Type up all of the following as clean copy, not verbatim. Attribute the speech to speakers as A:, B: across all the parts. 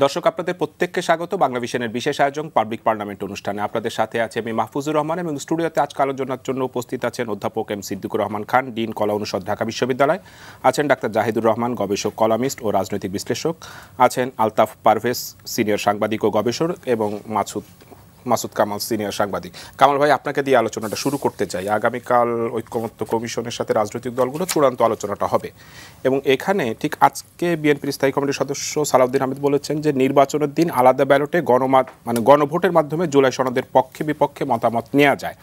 A: দর্শক আপনাদের প্রত্যেককে স্বাগত বাংলাভিশনের বিশেষ আয়োজন পাবলিক পার্লামেন্ট অনুষ্ঠানে। আপনাদের সাথে আছে আমি মাহফুজুর রহমান এবং স্টুডিওতে আজকে আলোচনার জন্য উপস্থিত আছেন অধ্যাপক এম সিদ্দিকুর রহমান খান, ডিন কলা অনুষদ, ঢাকা বিশ্ববিদ্যালয়। আছেন ডাক্তার জাহিদুর রহমান, গবেষক, কলামিস্ট ও রাজনৈতিক বিশ্লেষক। আছেন আলতাফ পারভেজ, সিনিয়র সাংবাদিক ও গবেষক, এবং মাসুদ কামাল, সিনিয়র সাংবাদিক। কামাল ভাই, আপনাকে দিয়ে আলোচনাটা শুরু করতে চাই। আগামীকাল ঐক্যমত্য কমিশনের সাথে রাজনৈতিক দলগুলো চূড়ান্ত আলোচনাটা হবে এবং এখানে ঠিক আজকে বিএনপির স্থায়ী কমিটির সদস্য সালাউদ্দিন আহমেদ বলেছেন যে নির্বাচনের দিন আলাদা ব্যালটে গণভোটের মাধ্যমে জুলাই সনদের পক্ষে বিপক্ষে মতামত নেওয়া যায়।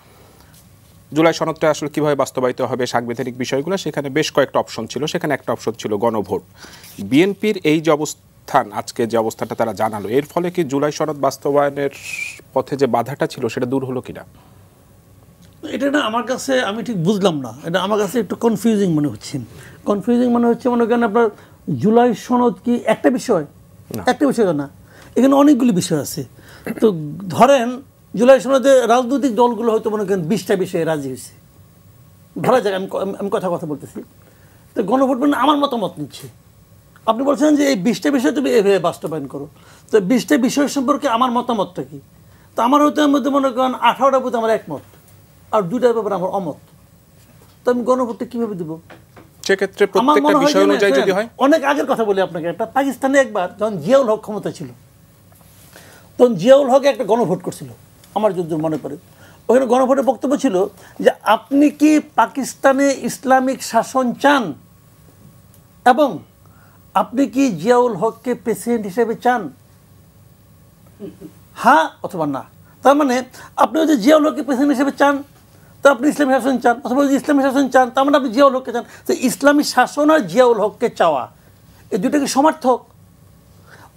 A: জুলাই সনদটা আসলে কীভাবে বাস্তবায়িত হবে, সাংবিধানিক বিষয়গুলো, সেখানে বেশ কয়েকটা অপশন ছিল। সেখানে একটা অপশন ছিল গণভোট। বিএনপির এই যে আজকে যে অবস্থাটা তারা জানালো, এর ফলে কি জুলাই সনদ বাস্তবায়নের পথে যে বাধাটা ছিল সেটা দূর হলো কিনা?
B: এটা না, আমার কাছে আমি ঠিক বুঝলাম না। এটা আমার কাছে একটু কনফিউজিং মনে হচ্ছে। মনে করেন আপনার জুলাই সনদ কি একটা বিষয়? একটা বিষয় না, এখানে অনেকগুলি বিষয় আছে। তো ধরেন জুলাই সনদে রাজনৈতিক দলগুলো হয়তো মনে করেন 20টা বিষয়ে রাজি হয়েছে, ধরা যাক। আমি কথা বলতেছি। তো গণভোট মানে আমার মতামত নিচ্ছে। আপনি বলছেন যে এই 20টা বিষয় তুমি এভাবে বাস্তবায়ন করো। তো 20টা বিষয় সম্পর্কে আমার মতামতটা কি? তো আমার হয়তো এর মধ্যে মনে করেন 18টা প্রতি আমার একমত, আর 2টার ব্যাপারে আমার অমত। তো আমি গণভোটটা কীভাবে দেবো?
A: সেক্ষেত্রে প্রত্যেকটা বিষয় অনুযায়ী যদি হয়,
B: অনেক আগের কথা বলি আপনাকে। একটা পাকিস্তানে একবার যখন জিয়াউল হক ক্ষমতা ছিল, তখন জিয়াউল হক একটা গণভোট করছিল, আমার যদি মনে পড়ে। ওখানে গণভোটের বক্তব্য ছিল যে আপনি কি পাকিস্তানে ইসলামিক শাসন চান এবং আপনি কি জিয়াউল হককে প্রেসিডেন্ট হিসেবে চান, হ্যাঁ অথবা না। তার মানে আপনি যদি জিয়াউল হককে প্রেসিডেন্ট হিসেবে চান, তো আপনি ইসলামী শাসন চান, অথবা যদি ইসলামী শাসন চান, তার মানে আপনি জিয়াউল হককে চান। তো ইসলামী শাসন আর জিয়াউল হককে চাওয়া, এই দুটো কি সমার্থক?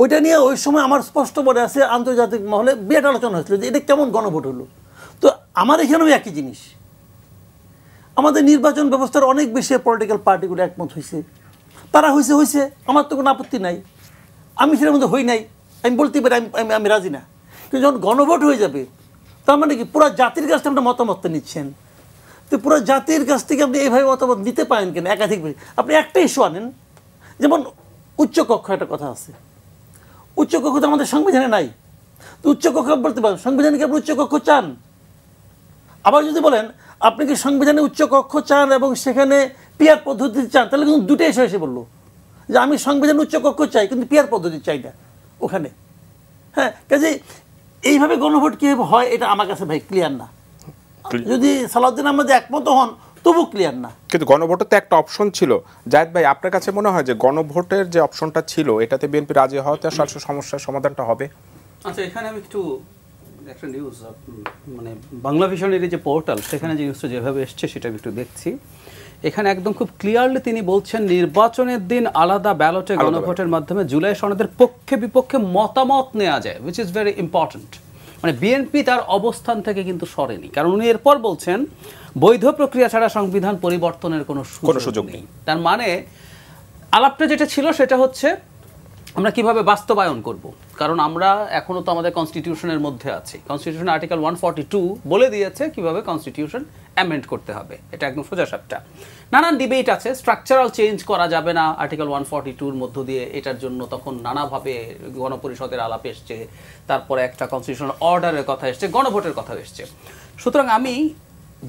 B: ওইটা নিয়ে ওই সময় আমার স্পষ্ট মনে আছে, আন্তর্জাতিক মহলে বিরাট আলোচনা হয়েছিল যে এটা কেমন গণভোট হলো। তো আমার এখানেও একই জিনিস। আমাদের নির্বাচন ব্যবস্থার অনেক বেশি পলিটিক্যাল পার্টিগুলো একমত হয়েছে। তারা হয়েছে, আমার তো কোনো আপত্তি নাই। আমি সেটার মধ্যে হই নাই, আমি বলতে পারি আমি রাজি না। কিন্তু যখন গণভোট হয়ে যাবে, তার মানে কি পুরো জাতির কাছ থেকে আপনি মতামত নিচ্ছেন। তো পুরো জাতির কাছ থেকে আপনি এইভাবে মতামত নিতে পারেন কেন? একাধিক আপনি একটা ইস্যু আনেন, যেমন উচ্চকক্ষ, একটা কথা আছে। উচ্চকক্ষ তো আমাদের সংবিধানে নাই। তো উচ্চকক্ষ বলতে পারেন, সংবিধানে কি আপনি উচ্চকক্ষ চান? আবার যদি বলেন আপনি কি সংবিধানে উচ্চকক্ষ চান এবং সেখানে পিয়ার পদ্ধতি চান, তাহলে কিন্তু দুটো ইস্যু এসে বললো যে আমি সংবিধানে উচ্চকক্ষ চাই কিন্তু পিয়ার পদ্ধতি চাই না ওখানে। হ্যাঁ, কাজে এইভাবে গণভোট কীভাবে হয় এটা আমার কাছে ভাই ক্লিয়ার না। যদি সালাউদ্দিন আহমেদ একমত হন তবু ক্লিয়ার না।
A: কিন্তু গণভোটের তো একটা অপশন ছিল। জায়েদ ভাই, আপনার কাছে মনে হয় যে গণভোটের যে অপশনটা ছিল এটাতে বিএনপি রাজি হওয়াতে সমস্যার সমাধানটা হবে?
C: আচ্ছা, এখানে আমি একটু একটা নিউজ, মানে বাংলাভিশনের যে পোর্টাল, সেখানে যে নিউজটা যেভাবে এসছে সেটা আমি একটু দেখছি। এখানে একদম খুব ক্লিয়ারলি তিনি বলছেন নির্বাচনের দিন আলাদা ব্যালটে গণভোটের মাধ্যমে জুলাই সনদের পক্ষে বিপক্ষে মতামত নেওয়া যায়, উইচ ইজ ভেরি ইম্পর্টেন্ট। মানে বিএনপি তার অবস্থান থেকে কিন্তু সরেনি, কারণ উনি এরপর বলছেন বৈধ প্রক্রিয়া ছাড়া সংবিধান পরিবর্তনের কোনো সুযোগ নেই। তার মানে আলাপটা যেটা ছিল সেটা হচ্ছে আমরা কিভাবে বাস্তবায়ন করব, কারণ আমরা এখনো তো আমাদের কনস্টিটিউশনের মধ্যে আছি। কনস্টিটিউশন আর্টিকেল 142 বলে দিয়েছে কিভাবে কনস্টিটিউশন অ্যামেন্ড করতে হবে। এটা একদম সোজাসাপটা। নানান ডিবেট আছে, স্ট্রাকচারাল চেঞ্জ করা যাবে না আর্টিকেল 142-র মধ্য দিয়ে। এটার জন্য তখন নানাভাবে গণপরিষদের আলাপ এসছে, তারপরে একটা কনস্টিটিউশনাল অর্ডারের কথা এসছে, গণভোটের কথা এসছে। সুতরাং আমি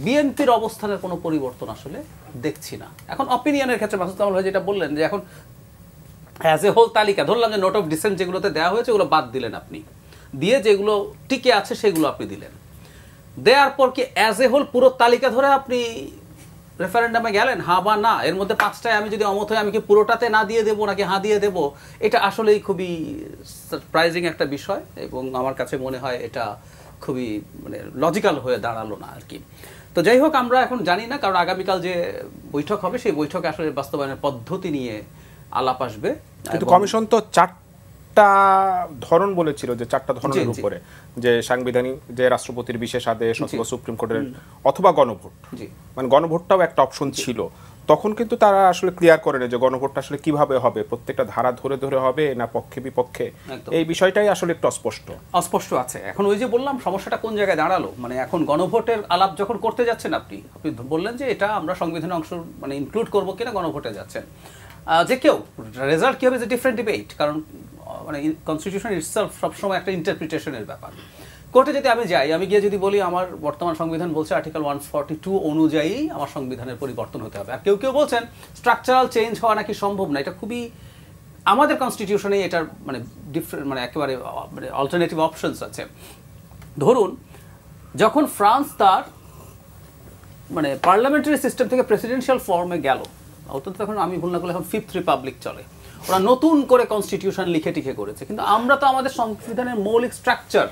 C: বিএনপির অবস্থানের কোনো পরিবর্তন আসলে দেখছি না। এখন অপিনিয়নের ক্ষেত্রে মাসুদ কামাল ভাই যেটা বললেন যে এখন অ্যাজ এ হোল তালিকা, ধরলাম যে নোট অফ ডিসেন্ট যেগুলোতে দেওয়া হয়েছে ওগুলো বাদ দিলেন আপনি, দিয়ে যেগুলো টিকে আছে সেগুলো আপনি দিলেন। দেওয়ার পর কি অ্যাজ এ হোল পুরো তালিকা ধরে আপনি রেফারেন্ডামে গেলেন, হ্যাঁ বা না? এর মধ্যে 5টায় আমি যদি অমত হই, আমি কি পুরোটাতে না দিয়ে দেবো নাকি হ্যাঁ দিয়ে দেবো? এটা আসলেই খুবই সারপ্রাইজিং একটা বিষয় এবং আমার কাছে মনে হয় এটা খুবই মানে লজিক্যাল হয়ে দাঁড়ালো না আর কি। তো যাই হোক, আমরা এখন জানি না, কারণ আগামীকাল যে বৈঠক হবে সেই বৈঠকে আসলে বাস্তবায়নের পদ্ধতি নিয়ে আলাপ আসবে।
A: কিন্তু কমিশন তো 4টা ধরন বলেছিল, যে 4টা ধরনের উপরে, যে সাংবিধানিক, যে রাষ্ট্রপতির বিশেষ আদেশ অথবা সুপ্রিম কোর্টের অথবা গণভোট। মানে গণভোটটাও একটা অপশন ছিল। তখন কিন্তু তারা আসলে ক্লিয়ার করে না যে গণভোটটা আসলে কিভাবে হবে, প্রত্যেকটা ধারা ধরে ধরে হবে না পক্ষে বিপক্ষে। এই বিষয়টাই আসলে একটু অস্পষ্ট
C: আছে। এখন ওই যে বললাম সমস্যাটা কোন জায়গায় দাঁড়ালো, মানে এখন গণভোটের আলাপ যখন করতে যাচ্ছেন আপনি বললেন যে এটা আমরা সংবিধানের অংশ মানে ইনক্লুড করবো কিনা, গণভোটে যাচ্ছেন যে কেউ রেজাল্ট কি হবে, ডিফারেন্ট ডিবেট। কারণ মানে কনস্টিটিউশন ইটসেলফ সবসময় একটা ইন্টারপ্রিটেশনের ব্যাপার। কোর্টে যদি আমি যাই, আমি গিয়ে যদি বলি আমার বর্তমান সংবিধান বলছে আর্টিকেল 142 অনুযায়ী আমার সংবিধানের পরিবর্তন হতে হবে, আর কেউ কেউ বলছেন স্ট্রাকচারাল চেঞ্জ হওয়া নাকি সম্ভব না, এটা খুবই আমাদের কনস্টিটিউশনে এটার মানে ডিফারেন্ট মানে একেবারে মানে অল্টারনেটিভ অপশনস আছে। ধরুন যখন ফ্রান্স তার মানে পার্লামেন্টারি সিস্টেম থেকে প্রেসিডেন্সিয়াল ফর্মে গেল, অন্তত তখন আমি ভুল না করলে এখন 5th রিপাবলিক চলে, ওরা নতুন করে কনস্টিটিউশন লিখে টিখে করেছে, কিন্তু আমরা তো আমাদের সংবিধানের মৌলিক স্ট্রাকচার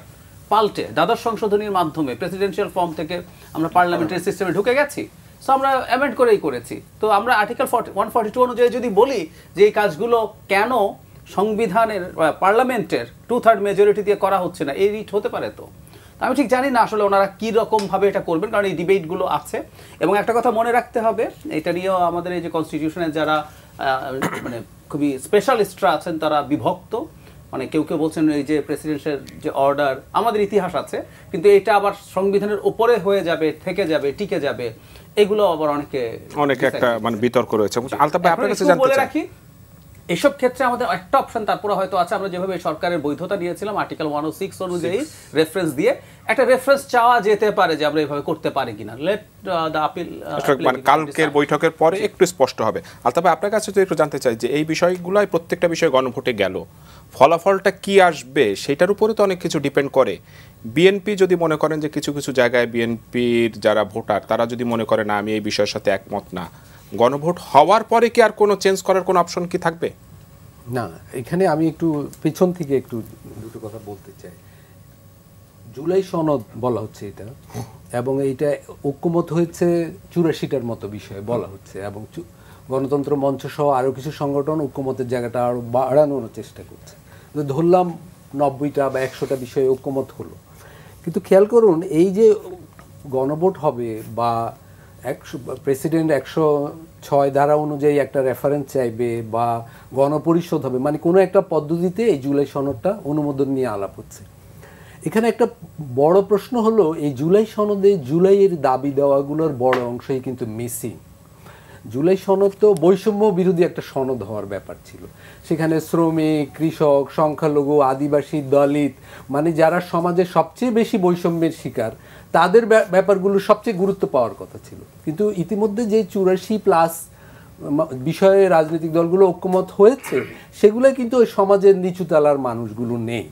C: পাল্টে দ্বাদশ সংশোধনীর মাধ্যমে প্রেসিডেন্সিয়াল ফর্ম থেকে আমরা পার্লামেন্টারি সিস্টেমে ঢুকে গেছি। সো আমরা অ্যামেন্ড করেই করেছি। তো আমরা আর্টিকেল 142 অনুযায়ী যদি বলি যে এই কাজগুলো কেন সংবিধানের পার্লামেন্টের 2/3 মেজরিটি দিয়ে করা হচ্ছে না, এই রিট হতে পারে। তো আমি ঠিক জানি না আসলে ওনারা কী রকমভাবে এটা করবেন, কারণ এই ডিবেটগুলো আছে। এবং একটা কথা মনে রাখতে হবে, এটা নিয়েও আমাদের এই যে কনস্টিটিউশনের যারা মানে খুবই স্পেশালিস্টরা আছেন তারা বিভক্ত। মানে কেউ কেউ বলছেন এই যে প্রেসিডেন্টের যে অর্ডার আমাদের ইতিহাস আছে, কিন্তু এটা আবার সংবিধানের উপরে হয়ে যাবে, থেকে যাবে, টিকে যাবে, এগুলো আবার অনেকে
A: একটা মানে বিতর্ক রয়েছে। আলতাফ ভাই আপনার কাছে জানতে চাই,
C: এসব ক্ষেত্রে আমাদের একটা অপশন তারপরে হয়তো আছে, আমরা যেভাবে সরকারের বৈধতা দিয়েছিলাম আর্টিকেল 106 অনুযায়ী রেফারেন্স দিয়ে একটা রেফারেন্স চাওয়া যেতে পারে যে আমরা এইভাবে করতে পারি কিনা। লেট দ্য আপিল
A: মানে কালকের বৈঠকের পরে একটু স্পষ্ট হবে। আলতাফ ভাই আপনার কাছে তো একটু জানতে চাই যে এই বিষয়গুলোই প্রত্যেকটা বিষয় গণভোটে গেল, ফলাফলটা কি আসবে সেটার উপরে তো অনেক কিছু ডিপেন্ড করে। বিএনপি যদি মনে করেন যে কিছু কিছু জায়গায় বিএনপির যারা ভোটার তারা যদি মনে করে না আমি এই বিষয়ের সাথে একমত না, গণভোট হওয়ার পরে কি আর কোনো চেঞ্জ করার কোনো অপশন কি থাকবে?
D: না, এখানে আমি একটু পিছন থেকে একটু দুটো কথা বলতে চাই। জুলাই সনদ বলা হচ্ছে এটা, এবং এইটা ঐক্যমত হয়েছে 84টার মতো বিষয়ে বলা হচ্ছে, এবং গণতন্ত্র মঞ্চ সহ আরও কিছু সংগঠন ঐক্যমতের জায়গাটা আরও বাড়ানোর চেষ্টা করছে। ধরলাম 90টা বা 100টা বিষয়ে ঐক্যমত হলো, কিন্তু খেয়াল করুন এই যে গণভোট হবে বা প্রেসিডেন্ট 106 ধারা অনুযায়ী একটা রেফারেন্স চাইবে বা গণপরিষদ হবে, মানে কোনো একটা পদ্ধতিতে এই জুলাই সনদটা অনুমোদন নিয়ে আলাপ হচ্ছে। এখানে একটা বড় প্রশ্ন হলো এই জুলাই সনদে জুলাইয়ের দাবি দেওয়াগুলোর বড় অংশই কিন্তু মিসিং। জুলাই সনদ তো বৈষম্য বিরোধী একটা সনদ হওয়ার ব্যাপার ছিল, সেখানে শ্রমিক, কৃষক, সংখ্যালঘু, আদিবাসী, দলিত, মানে যারা সমাজে সবচেয়ে বেশি বৈষম্যের শিকার তাদের ব্যাপারগুলো সবচেয়ে গুরুত্ব পাওয়ার কথা ছিল। কিন্তু ইতিমধ্যে যে 84+ বিষয়ে রাজনৈতিক দলগুলো ঐক্যমত হয়েছে সেগুলোই কিন্তু ওই সমাজের নিচু তলার মানুষগুলো নেই।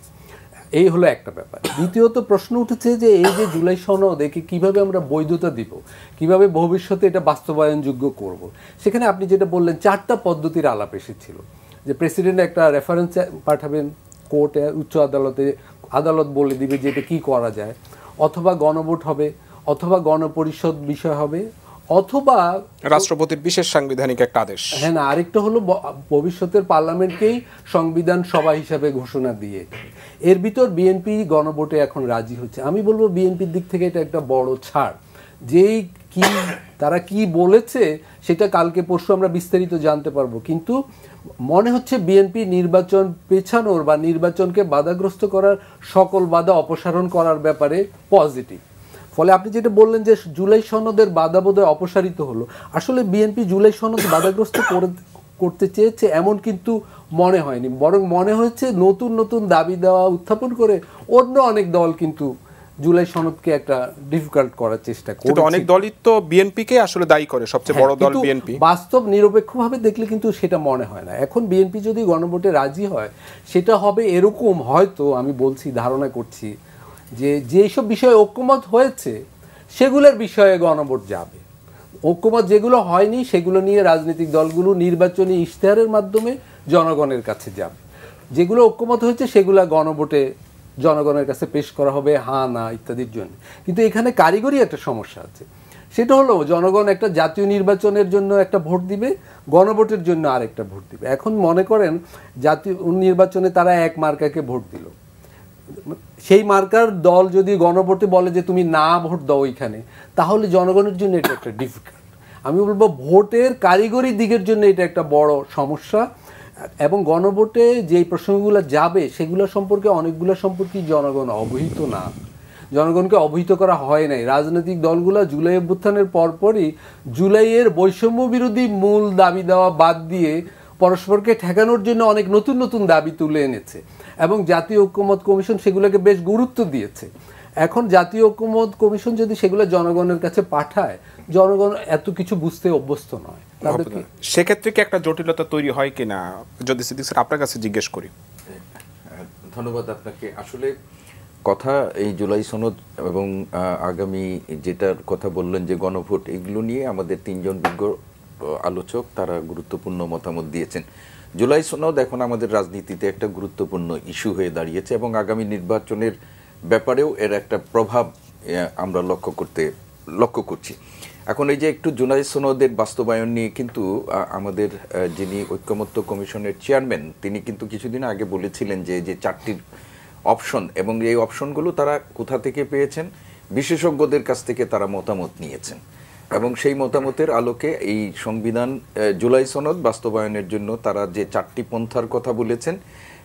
D: এই হলো একটা ব্যাপার। দ্বিতীয়ত প্রশ্ন উঠেছে যে এই যে জুলাই সনদ একে কীভাবে আমরা বৈধতা দিব, কিভাবে ভবিষ্যতে এটা বাস্তবায়নযোগ্য করব। সেখানে আপনি যেটা বললেন 4টা পদ্ধতির আলাপ এসেছিল, যে প্রেসিডেন্ট একটা রেফারেন্স পাঠাবেন কোর্টে, উচ্চ আদালতে, আদালত বলে দিবে যে এটা কী করা যায়, অথবা গণভোট হবে, অথবা গণপরিষদ বিষয় হবে, অথবা
A: রাষ্ট্রপতির বিশেষ সাংবিধানিক একটা আদেশ।
D: হ্যাঁ, না, আরেকটা হলো ভবিষ্যতের পার্লামেন্টকেই সংবিধান সভা হিসাবে ঘোষণা দিয়ে। এর ভিতর বিএনপি গণভোটে এখন রাজি হচ্ছে। আমি বলবো বিএনপির দিক থেকে এটা একটা বড় ছাড়। যেই কি তারা কি বলেছে সেটা কালকে পরশু আমরা বিস্তারিত জানতে পারবো, কিন্তু মনে হচ্ছে বিএনপি নির্বাচন পেছানোর বা নির্বাচনকে বাধাগ্রস্ত করার সকল বাধা অপসারণ করার ব্যাপারে পজিটিভ। ফলে আপনি যেটা বললেন যে জুলাই সনদের বাধা বোধহয় অপসারিত হলো, আসলে বিএনপি জুলাই সনদ বাধাগ্রস্ত করতে চেয়েছে এমন কিন্তু মনে হয়নি, বরং মনে হয়েছে নতুন নতুন দাবি দেওয়া উত্থাপন করে অন্য অনেক দল কিন্তু জুলাই সনদকে একটা ডিফিকাল্ট করার চেষ্টা করে।
A: অনেক দলই তো বিএনপিকে আসলে দায়ী করে, সবচেয়ে বড় দল বিএনপি।
D: বাস্তব নিরপেক্ষভাবে দেখলে কিন্তু সেটা মনে হয় না। এখন বিএনপি যদি গণভোটে রাজি হয় সেটা হবে এরকম, হয়তো আমি বলছি ধারণা করছি যে যেসব বিষয়ে ঐক্যমত হয়েছে সেগুলোর বিষয়ে গণভোট যাবে, ঐক্যমত যেগুলো হয়নি সেগুলো নিয়ে রাজনৈতিক দলগুলো নির্বাচনী ইশতেহারের মাধ্যমে জনগণের কাছে যাবে, যেগুলো ঐক্যমত হয়েছে সেগুলো গণভোটে জনগণের কাছে পেশ করা হবে হ্যাঁ না ইত্যাদির জন্য। কিন্তু এখানে কারিগরি একটা সমস্যা আছে, সেটা হলো জনগণ একটা জাতীয় নির্বাচনের জন্য একটা ভোট দিবে, গণভোটের জন্য আরেকটা ভোট দিবে। এখন মনে করেন জাতীয় নির্বাচনে তারা এক মার্কাকে ভোট দিল, সেই মার্কার দল যদি গণভোটে বলে যে তুমি না ভোট দাও ওইখানে, তাহলে জনগণের জন্য এটা একটা ডিফিকাল্ট। আমি বলবো ভোটের কারিগরি দিকের জন্য এটা একটা বড় সমস্যা, এবং গণভোটে যেই প্রসঙ্গগুলো যাবে সেগুলো সম্পর্কে অনেকগুলো সম্পর্কে জনগণ অবহিত না, জনগণকে অবহিত করা হয় নাই। রাজনৈতিক দলগুলো জুলাই অভ্যুত্থানের পরপরই জুলাইয়ের বৈষম্য বিরোধী মূল দাবি দেওয়া বাদ দিয়ে পরস্পরকে ঠেকানোর জন্য অনেক নতুন নতুন দাবি তুলে এনেছে এবং জাতীয় ঐক্যমত কমিশন সেগুলোকে বেশ গুরুত্ব দিয়েছে। এখন জাতীয় ঐক্যমত কমিশন যদি সেগুলো জনগণের কাছে পাঠায়, জনগণ এত কিছু বুঝতে অভ্যস্ত নয়, তাদেরকে
A: সেক্ষেত্রে কি একটা জটিলতা তৈরি হয় কিনা যদি সিদ্দিক স্যার আপনার কাছে জিজ্ঞেস করি।
E: ধন্যবাদ আপনাকে। আসলে কথা এই জুলাই সনদ এবং আগামী যেটার কথা বললেন যে গণভোট, এগুলো নিয়ে আমাদের তিনজন বিজ্ঞ আলোচক তারা গুরুত্বপূর্ণ মতামত দিয়েছেন। জুলাই সনদ এখন আমাদের রাজনীতিতে একটা গুরুত্বপূর্ণ ইস্যু হয়ে দাঁড়িয়েছে এবং আগামী নির্বাচনের ব্যাপারেও এর একটা প্রভাব আমরা লক্ষ্য করছি। এখন এই যে একটু জুলাই সনদের বাস্তবায়ন নিয়ে কিন্তু আমাদের যিনি ঐক্যমত্য কমিশনের চেয়ারম্যান তিনি কিন্তু কিছুদিন আগে বলেছিলেন যে যে 4টির অপশন এবং এই অপশনগুলো তারা কোথা থেকে পেয়েছেন, বিশেষজ্ঞদের কাছ থেকে তারা মতামত নিয়েছেন এবং সেই মতামতের আলোকে এই সংবিধান জুলাই সনদ বাস্তবায়নের জন্য তারা যে 4টি পন্থার কথা বলেছেন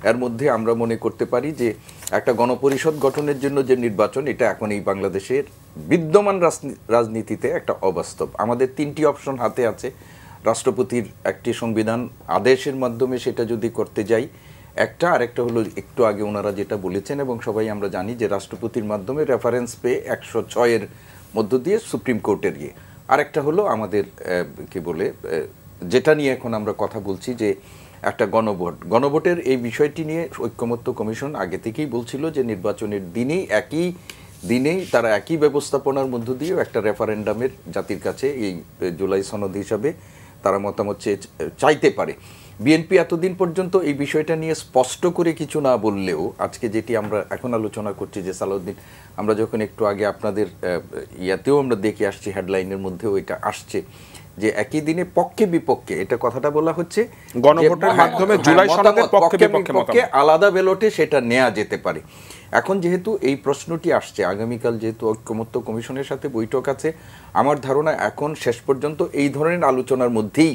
E: এর মধ্যে আমরা মনে করতে পারি যে একটা গণপরিষদ গঠনের জন্য যে নির্বাচন, এটা এখন এই বাংলাদেশের বিদ্যমান রাজনীতিতে একটা অবাস্তব। আমাদের 3টি অপশন হাতে আছে। রাষ্ট্রপতির একটি সংবিধান আদেশের মাধ্যমে সেটা যদি করতে যাই একটা, আরেকটা হলো একটু আগে ওনারা যেটা বলেছেন এবং সবাই আমরা জানি যে রাষ্ট্রপতির মাধ্যমে রেফারেন্স পেয়ে 106-এর মধ্য দিয়ে সুপ্রিম কোর্টের গিয়ে, আরেকটা হলো আমাদের কি বলে যেটা নিয়ে এখন আমরা কথা বলছি যে একটা গণভোটের এই বিষয়টি নিয়ে ঐক্যমত্য কমিশন আগে থেকেই বলছিল যে নির্বাচনের একই দিনেই তারা একই ব্যবস্থাপনার মধ্য দিয়েও একটা রেফারেন্ডামের জাতির কাছে এই জুলাই সনদ হিসাবে তারা মতামত চাইতে পারে। বিএনপি এতদিন পর্যন্ত এই বিষয়টা নিয়ে স্পষ্ট করে কিছু না বললেও আজকে যেটি আমরা এখন আলোচনা করছি যে সালাউদ্দিন, আমরা যখন একটু আগে আপনাদের ইয়াতেও আমরা দেখে আসছি হেডলাইনের মধ্যেও এটা আসছে যে একই দিনে পক্ষে বিপক্ষে এটা কথাটা বলা হচ্ছে
A: গণভোটের মাধ্যমে জুলাই সনদের পক্ষে বিপক্ষে
E: আলাদা ব্যালটে সেটা নেওয়া যেতে পারে। এখন যেহেতু এই প্রশ্নটি আসছে, আগামীকাল যেহেতু ঐক্যমত্য কমিশনের সাথে বৈঠক আছে, আমার ধারণা এখন শেষ পর্যন্ত এই ধরনের আলোচনার মধ্যেই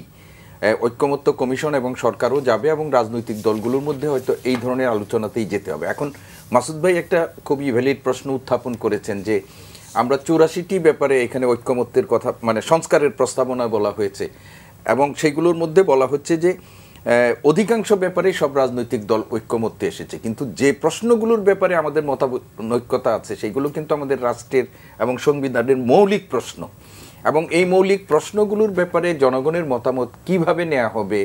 E: ঐক্যমত্য কমিশন এবং সরকারও যাবে এবং রাজনৈতিক দলগুলোর মধ্যে হয়তো এই ধরনের আলোচনাতেই যেতে হবে। এখন মাসুদ ভাই একটা খুবই ভ্যালিড প্রশ্ন উত্থাপন করেছেন যে আমরা 84টি ব্যাপারে এখানে ঐক্যমত্যের কথা মানে সংস্কারের প্রস্তাবনা বলা হয়েছে এবং সেগুলোর মধ্যে বলা হচ্ছে যে অধিকাংশ ব্যাপারে সব রাজনৈতিক দল ঐক্যমত্যে এসেছে, কিন্তু যে প্রশ্নগুলোর ব্যাপারে আমাদের মতানৈক্যতা আছে সেগুলো কিন্তু আমাদের রাষ্ট্রের এবং সংবিধানের মৌলিক প্রশ্ন এবং এই মৌলিক প্রশ্নগুলোর ব্যাপারে জনগণের মতামত কিভাবে নেওয়া হবে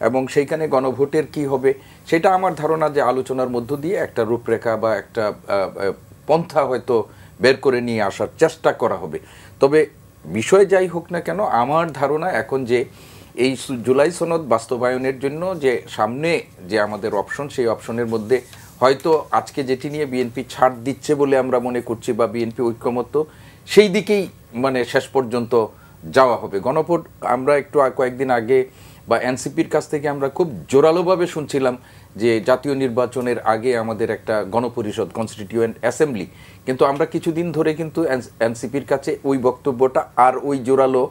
E: এবং সেইখানে গণভোটের কি হবে সেটা আমার ধারণা যে আলোচনার মধ্য দিয়ে একটা রূপরেখা বা একটা পন্থা হয়তো বের করে নিয়ে আসার চেষ্টা করা হবে। তবে বিষয় যাই হোক না কেন, আমার ধারণা এখন যে এই জুলাই সনদ বাস্তবায়নের জন্য যে সামনে যে আমাদের অপশন, সেই অপশনের মধ্যে হয়তো আজকে যেটি নিয়ে বিএনপি ছাড় দিচ্ছে বলে আমরা মনে করছি বা বিএনপি ঐক্যমত্য সেই দিকেই মানে শেষ পর্যন্ত যাওয়া হবে। গণভোট আমরা একটু কয়েকদিন আগে বা এনসিপির কাছ থেকে আমরা খুব জোরালোভাবে শুনছিলাম যে জাতীয় নির্বাচনের আগে আমাদের একটা গণপরিষদ কনস্টিটিউয়েন্ট অ্যাসেম্বলি, কিন্তু আমরা কিছুদিন ধরে কিন্তু এনসিপির কাছে ওই বক্তব্যটা আর ওই জোরালো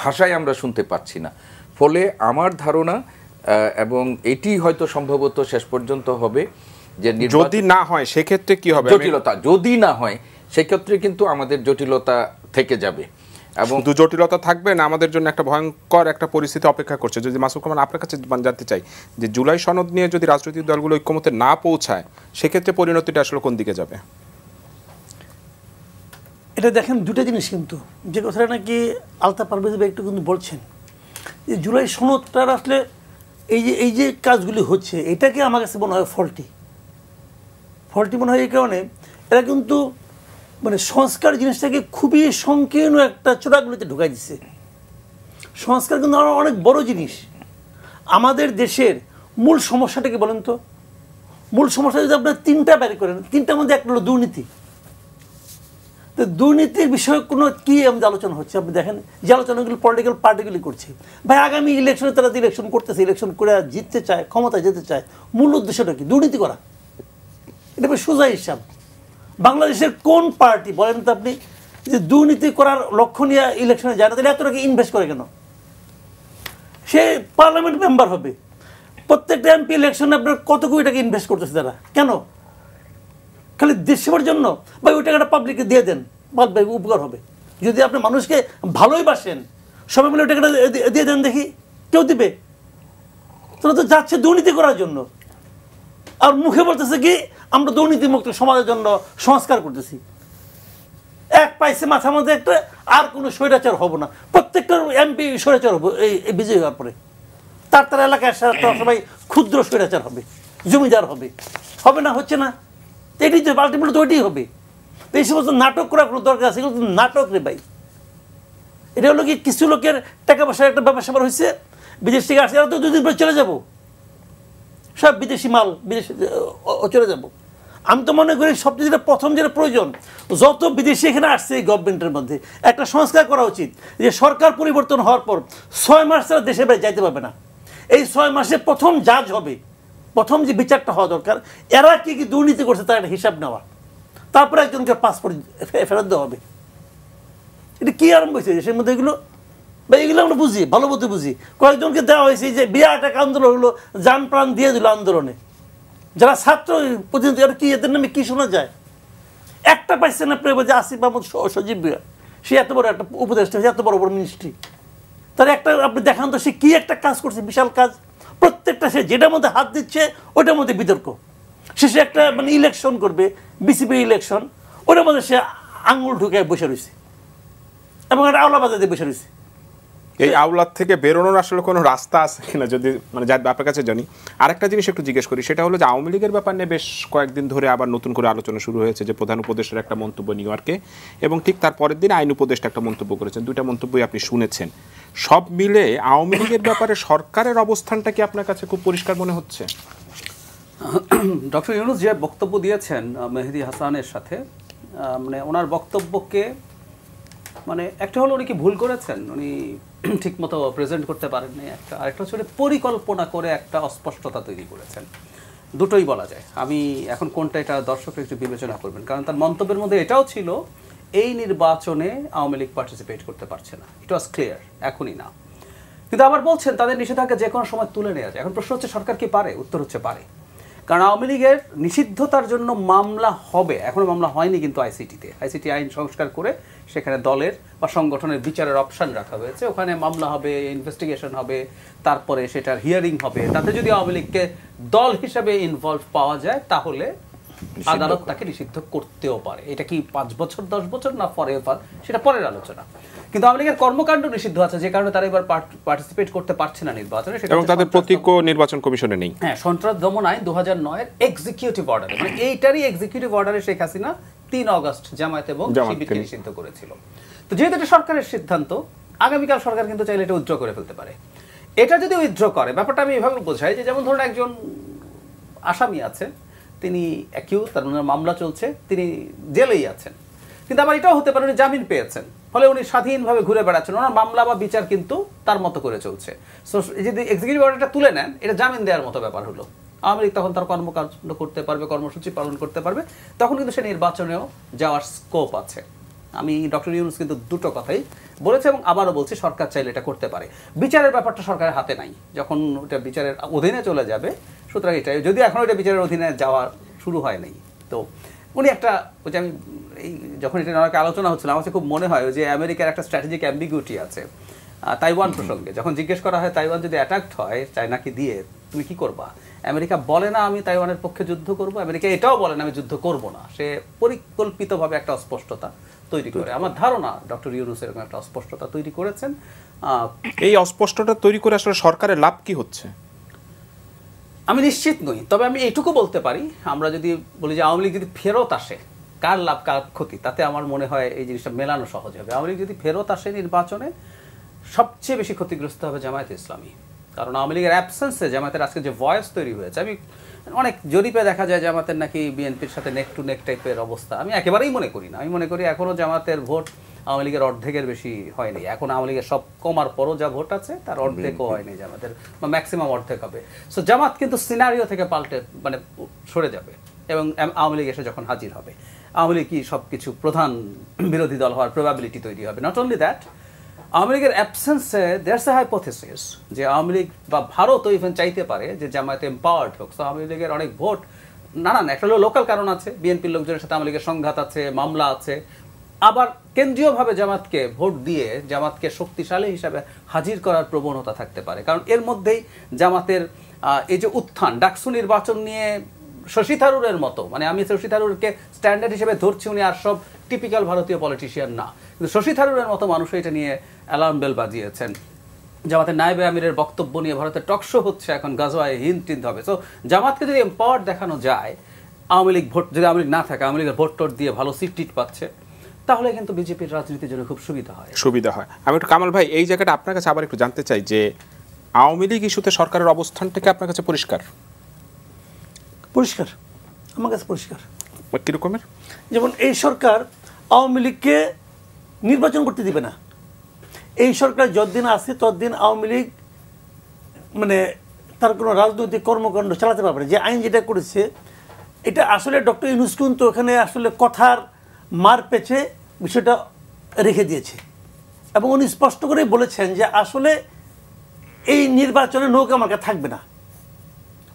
E: ভাষায় আমরা শুনতে পাচ্ছি না। ফলে আমার ধারণা এবং এটি হয়তো সম্ভবত শেষ পর্যন্ত হবে যে
A: যদি না হয় সেক্ষেত্রে কি হবে,
E: জটিলতা যদি না হয় সেক্ষেত্রে কিন্তু আমাদের জটিলতা থেকে যাবে এবং
A: শুধু জটিলতা থাকবে না, আমাদের জন্য একটা ভয়ঙ্কর একটা পরিস্থিতি অপেক্ষা করছে। যদি মাসুদ রহমান আপনার কাছে জানতে চাই যে জুলাই সনদ নিয়ে যদি রাজনৈতিক দলগুলো ঐক্যমত্যে না পৌঁছায় সেক্ষেত্রে পরিণতিটা আসলে কোন দিকে যাবে?
B: এটা দেখেন দুটো জিনিস, কিন্তু যে কথাটা নাকি আলতাফ পারভেজ ভাই একটু কিন্তু বলছেন যে জুলাই সনদটার আসলে এই যে কাজগুলি হচ্ছে এটাকে আমার কাছে মনে হয় ফল্টি মনে হয় এই কারণে এরা কিন্তু মানে সংস্কার জিনিসটাকে খুবই সংকীর্ণ একটা চোরাগুলিতে ঢুকাই দিচ্ছে। সংস্কার কিন্তু অনেক বড় জিনিস। আমাদের দেশের মূল সমস্যাটাকে বলেন তো, মূল সমস্যা যদি আপনার 3টা বের করেন, 3টার মধ্যে একটা হলো দুর্নীতি। তো দুর্নীতির বিষয়ে কোনো কী আমাদের আলোচনা হচ্ছে আপনি দেখেন, যে আলোচনাগুলো পলিটিক্যাল পার্টিগুলি করছে। ভাই আগামী ইলেকশনে তারা ইলেকশন করতেছে, ইলেকশন করে জিততে চায়, ক্ষমতায় যেতে চায়, মূল উদ্দেশ্যটা কি? দুর্নীতি করা। এটা সোজা হিসাব। বাংলাদেশের কোন পার্টি বলেন তো আপনি যে দুর্নীতি করার লক্ষ্য নিয়ে ইলেকশনে যায় না, তাহলে এত টাকা ইনভেস্ট করে কেন? সে পার্লামেন্ট মেম্বার হবে, প্রত্যেকটা এমপি ইলেকশনে আপনার কত কোটি টাকা ইনভেস্ট করতেছে তারা, কেন? খালি দেশ সেবার জন্য? ভাই ওই টাকাটা পাবলিককে দিয়ে দেন, ভাই উপকার হবে। যদি আপনি মানুষকে ভালোই বাসেন সবাই মিলে ওই টাকাটা দিয়ে দেন, দেখি কেউ দিবে? তারা তো যাচ্ছে দুর্নীতি করার জন্য, আর মুখে বলতেছে কি আমরা দুর্নীতিমুক্ত সমাজের জন্য সংস্কার করতেছি। এক পাইছে মাথার মধ্যে একটা, আর কোনো স্বৈরাচার হবো না, প্রত্যেকটা এমপি স্বৈরাচার হবো এই বিজয়ী হওয়ার পরে। তার এলাকায় সবাই ক্ষুদ্র স্বৈরাচার হবে, জমিদার হবে, হবে না, হচ্ছে না, এটি তো আলটিমেটলি তো ওইটাই হবে। তো এই সমস্ত নাটক করার কোনো দরকার আছে? এগুলো তো নাটক রে ভাই। এটা হলো কি কিছু লোকের টাকা পয়সার একটা ব্যাপার স্যাপার হয়েছে, বিদেশ থেকে আসছে, তো 2 দিন পরে চলে যাবো, সব বিদেশি মাল বিদেশে চলে যাব। আমি তো মনে করি সবচেয়ে যেটা প্রথম যেটা প্রয়োজন, যত বিদেশি এখানে আসছে এই গভর্নমেন্টের মধ্যে একটা সংস্কার করা উচিত, যে সরকার পরিবর্তন হওয়ার পর 6 মাস তারা দেশের বাইরে যাইতে পারবে না। এই 6 মাসে প্রথম জাজ হবে, প্রথম যে বিচারটা হওয়া দরকার, এরা কি কি দুর্নীতি করছে তার একটা হিসাব নেওয়া, তারপরে একজনকে পাসপোর্ট ফেরত দেওয়া হবে। এটা কি আরম্ভ হয়েছে দেশের মধ্যে এগুলো? বা এগুলো আমরা বুঝি, ভালো মতো বুঝি। কয়েকজনকে দেওয়া হয়েছে, যে বিরাট এক আন্দোলন হলো, যান প্রাণ দিয়ে দিল আন্দোলনে, যারা ছাত্র প্রতিনিধি, আর কি এদের নামে কি শোনা যায়? একটা পাইছেন আপনি যে আসিফ মাহমুদ সজীব ভুঁইয়া, সে এত বড় একটা উপদেষ্টা, এত বড় বড় মিনিস্ট্রি, তার একটা আপনি দেখান তো সে কি একটা কাজ করছে, বিশাল কাজ। প্রত্যেকটা সে যেটার মধ্যে হাত দিচ্ছে ওটার মধ্যে বিতর্ক। শেষে একটা মানে ইলেকশন করবে, বিসিবি ইলেকশন, ওটার মধ্যে সে আঙুল ঢুকে বসে রয়েছে এবং একটা আওলা বাজাতে বসে রয়েছে।
A: এই আওলাদ থেকে বেরোনোর আসলে কোনো রাস্তা আছে কিনা, যদি মানে যার আপনার কাছে জানি। আরেকটা জিনিস একটু জিজ্ঞেস করি, সেটা হলো যে আওয়ামী লীগের ব্যাপার নিয়ে বেশ কয়েকদিন ধরে আবার নতুন করে আলোচনা শুরু হয়েছে, যে প্রধান উপদেষ্টার একটা মন্তব্য নিউ ইয়র্কে, এবং ঠিক তার পরের দিন আইন উপদেষ্টা একটা মন্তব্য করেছেন। 2টা মন্তব্যই আপনি শুনেছেন। সব মিলে আওয়ামী লীগের ব্যাপারে সরকারের অবস্থানটা কি আপনার কাছে খুব পরিষ্কার মনে হচ্ছে?
C: ডক্টর ইউনূস যে বক্তব্য দিয়েছেন মেহেদী হাসানের সাথে, মানে ওনার বক্তব্যকে মানে একটা হলো উনি কি ভুল করেছেন, উনি ঠিকমতো প্রেজেন্ট করতে পারেননি, একটা আরেকটা হচ্ছে পরিকল্পনা করে একটা অস্পষ্টতা তৈরি করেছেন। দুটোই বলা যায়। আমি এখন কোনটা, এটা দর্শকরা একটু বিবেচনা করবেন, কারণ তার মন্তব্যের মধ্যে এটাও ছিল এই নির্বাচনে আওয়ামী লীগ পার্টিসিপেট করতে পারছে না, ইট ওয়াজ ক্লিয়ার, এখনই না। কিন্তু আবার বলছেন তাদের নিষেধাজ্ঞা যে কোনো সময় তুলে নেওয়া যায়। এখন প্রশ্ন হচ্ছে সরকার কি পারে? উত্তর হচ্ছে পারে, কারণ আওয়ামী লীগের নিষিদ্ধতার জন্য মামলা হবে, এখনো মামলা হয়নি, কিন্তু আইসিটি আইন সংস্কার করে সেখানে দলের বা সংগঠনের বিচারের অপশন রাখা হয়েছে, ওখানে মামলা হবে, ইনভেস্টিগেশন হবে, তারপরে সেটার হিয়ারিং হবে। তাতে যদি আওয়ামী লীগকে দল হিসাবে ইনভলভ পাওয়া যায়, তাহলে আদালত তাকে নিষিদ্ধ করতেও পারে। এটা কি 5 বছর 10 বছর না পরে, সেটা পরের আলোচনা। কিন্তু আওয়ামী লীগের কর্মকাণ্ড নিষিদ্ধ আছে, যে কারণে তারা এবার পার্টিসিপেট করতে পারছে না নির্বাচনে,
A: এবং তাদের প্রতীকও নির্বাচন কমিশনে নেই।
C: হ্যাঁ, সন্ত্রাস দমন আইন 2009-এর এক্সিকিউটিভ অর্ডারে, মানে এইটারই এক্সিকিউটিভ অর্ডারে শেখ হাসিনা 3 আগস্ট জামায়াত এবং শিবিরকে নিষিদ্ধ করেছিল। তো যেহেতু এটা সরকারের সিদ্ধান্ত, আগামীকাল সরকার কিন্তু চাইলে এটা উইথড্র করে ফেলতে পারে। এটা যদি উইথড্র করে, ব্যাপারটা আমি এভাবে বোঝাই যে যেমন ধরুন একজন আসামি আছে, তিনি অ্যাকিউজ, তার মামলা চলছে, তিনি জেলেই আছেন, কিন্তু আবার এটাও হতে পারে উনি জামিন পেয়েছেন, ফলে উনি স্বাধীনভাবে ঘুরে বেড়াচ্ছেন, ওনার মামলা বা বিচার কিন্তু তার মতো করে চলছে। সো যদি এক্সিকিউটিভ অর্ডারটা তুলে নেন, এটা জামিন দেওয়ার মতো ব্যাপার হলো। আওয়ামী লীগ তখন তার কর্মকাণ্ড করতে পারবে, কর্মসূচি পালন করতে পারবে, তখন কিন্তু সে নির্বাচনেও যাওয়ার স্কোপ আছে। আমি ডক্টর ইউনূস কিন্তু দুটো কথাই বলেছে, এবং আবারও বলছি সরকার চাইলে এটা করতে পারে। বিচারের ব্যাপারটা সরকারের হাতে নাই, যখন ওটা বিচারের অধীনে চলে যাবে, সুতরাং এটাই, যদি এখন ওইটা বিচারের অধীনে যাওয়া শুরু হয় নাই। তো উনি একটা, ওই যে আমি এই যখন এটা অনেক আলোচনা হচ্ছিল, আমার কাছে খুব মনে হয় যে আমেরিকার একটা স্ট্র্যাটেজিক অ্যাম্বিগুইটি আছে তাইওয়ান প্রসঙ্গে। যখন জিজ্ঞেস করা হয় তাইওয়ান যদি অ্যাটাকড হয় চায়নাকে দিয়ে, তুমি কি করবা? আমেরিকা বলে না আমি তাইওয়ানের পক্ষে যুদ্ধ করব, আমেরিকা এটাও বলে না আমি যুদ্ধ করব না। সে পরিকল্পিতভাবে একটা অস্পষ্টতা তৈরি করে। আমার ধারণা ডক্টর ইউনূস এরকম একটা অস্পষ্টতা তৈরি করেছেন।
A: এই অস্পষ্টতা তৈরি করে আসলে সরকারের লাভ কি হচ্ছে
C: আমি নিশ্চিত নই, তবে আমি এইটুকু বলতে পারি, আমরা যদি বলি যে আওয়ামী লীগ যদি ফেরত আসে, কার লাভ কার ক্ষতি, তাতে আমার মনে হয় এই জিনিসটা মেলানো সহজ হবে। আওয়ামী লীগ যদি ফেরত আসে নির্বাচনে, সবচেয়ে বেশি ক্ষতিগ্রস্ত হবে জামায়াতে ইসলামী, কারণ আওয়ামী লীগের অ্যাবসেন্সে জামায়াতের আজকে যে ভয়েস তৈরি হয়েছে, আমি অনেক জরিপে দেখা যায় জামাতের নাকি বিএনপির সাথে নেক টু নেক টাইপের অবস্থা। আমি একেবারেই মনে করি না। আমি মনে করি এখনও জামাতের ভোট আওয়ামী লীগের অর্ধেকের বেশি হয়নি। এখন আওয়ামী লীগের সব কমার পরও যা ভোট আছে তার অর্ধেকও হয়নি জামাতের, বা ম্যাক্সিমাম অর্ধেক হবে। সো জামাত কিন্তু সিনারিও থেকে পাল্টে মানে সরে যাবে, এবং আওয়ামী লীগ এসে যখন হাজির হবে, আওয়ামী লীগ কি সব কিছু প্রধান বিরোধী দল হওয়ার প্রবাবিলিটি তৈরি হবে। নট অনলি দ্যাট, আওয়ামী লীগের অ্যাবসেন্সে দেয়ারস এ হাইপোথেসিস যে আওয়ামী লীগ বা ভারতও ইভেন চাইতে পারে যে জামায়াত এম্পাওয়ার্ড হোক। সো আওয়ামী লীগের অনেক ভোট, নানান একটা হলো লোকাল কারণ আছে, বিএনপির লোকজনের সাথে আওয়ামী লীগের সংঘাত আছে, মামলা আছে, আবার কেন্দ্রীয়ভাবে জামাতকে ভোট দিয়ে জামাতকে শক্তিশালী হিসাবে হাজির করার প্রবণতা থাকতে পারে, কারণ এর মধ্যেই জামাতের এই যে উত্থান ডাকসু নির্বাচন নিয়ে শশী থারুরের মতো, মানে আমি শশী থারুরকে স্ট্যান্ডার্ড হিসেবে ধরছি, উনি আর সব টিপিক্যাল ভারতীয় পলিটিশিয়ান না, কিন্তু শশী থারুরের মতো মানুষ এটা নিয়ে অ্যালার্ম বেল বাজিয়েছেন। জামাতের নায়েবে আমিরের বক্তব্য নিয়ে ভারতের টকশো হচ্ছে এখন, গাজওয়ায় হিন্দ টিন্দ হবে। সো জামাতকে যদি এম্পাওয়ার দেখানো যায়, আওয়ামী লীগ ভোট যদি আওয়ামী লীগ না থাকে, আওয়ামী লীগের ভোট টোট দিয়ে ভালো সিট টিট পাচ্ছে, তাহলে কিন্তু বিজেপির রাজনীতির জন্য খুব সুবিধা হয়।
A: আমি একটু কামাল ভাই এই জায়গাটা আপনার কাছে আবার একটু জানতে চাই যে আওয়ামী লীগ ইস্যুতে সরকারের অবস্থানটা কি আপনার কাছে পরিষ্কার?
B: পরিষ্কার, আমার কাছে পরিষ্কার।
A: কিরকমের?
B: যেমন এই সরকার আওয়ামী লীগকে নির্বাচন করতে দিবে না। এই সরকার যতদিন আছে ততদিন আওয়ামী লীগ মানে তার কোনো রাজনৈতিক কর্মকাণ্ড চালাতে পারবে না। যে আইন যেটা করেছে এটা আসলে ডক্টর ইউনূস কিন্তু ওখানে আসলে কথার মার পেছে বিষয়টা রেখে দিয়েছে, এবং উনি স্পষ্ট করেই বলেছেন যে আসলে এই নির্বাচনে নৌকা মার্কা থাকবে না।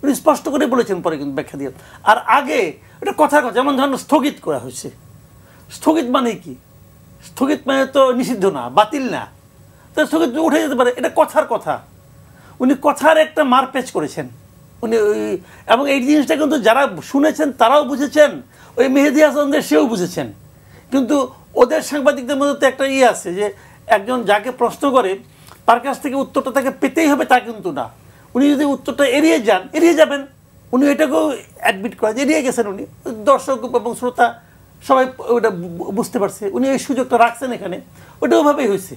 B: উনি স্পষ্ট করে বলেছেন, পরে কিন্তু ব্যাখ্যা দিয়ে। আর আগে এটা কথার কথা, যেমন ধরুন স্থগিত করা হয়েছে। স্থগিত মানে কি? স্থগিত মানে তো নিষিদ্ধ না, বাতিল না, তো স্থগিত উঠে যেতে পারে, এটা কথার কথা। উনি কথার একটা মারপ্যাচ করেছেন উনি, এবং এই জিনিসটা কিন্তু যারা শুনেছেন তারাও বুঝেছেন, ওই মেহেদী হাসানদের সেও বুঝেছেন। কিন্তু ওদের সাংবাদিকদের মধ্যে তো একটা আছে যে একজন যাকে প্রশ্ন করে তার কাছ থেকে উত্তরটা তাকে পেতেই হবে তা কিন্তু না। উনি যদি উত্তরটা এড়িয়ে যান, এড়িয়ে যাবেন। উনি এটাকেও অ্যাডমিট করেন, এড়িয়ে গেছেন। উনি দর্শক এবং শ্রোতা সবাই ওটা বুঝতে পারছে, উনি এই সুযোগটা রাখছেন এখানে, ওটা ওভাবেই হয়েছে।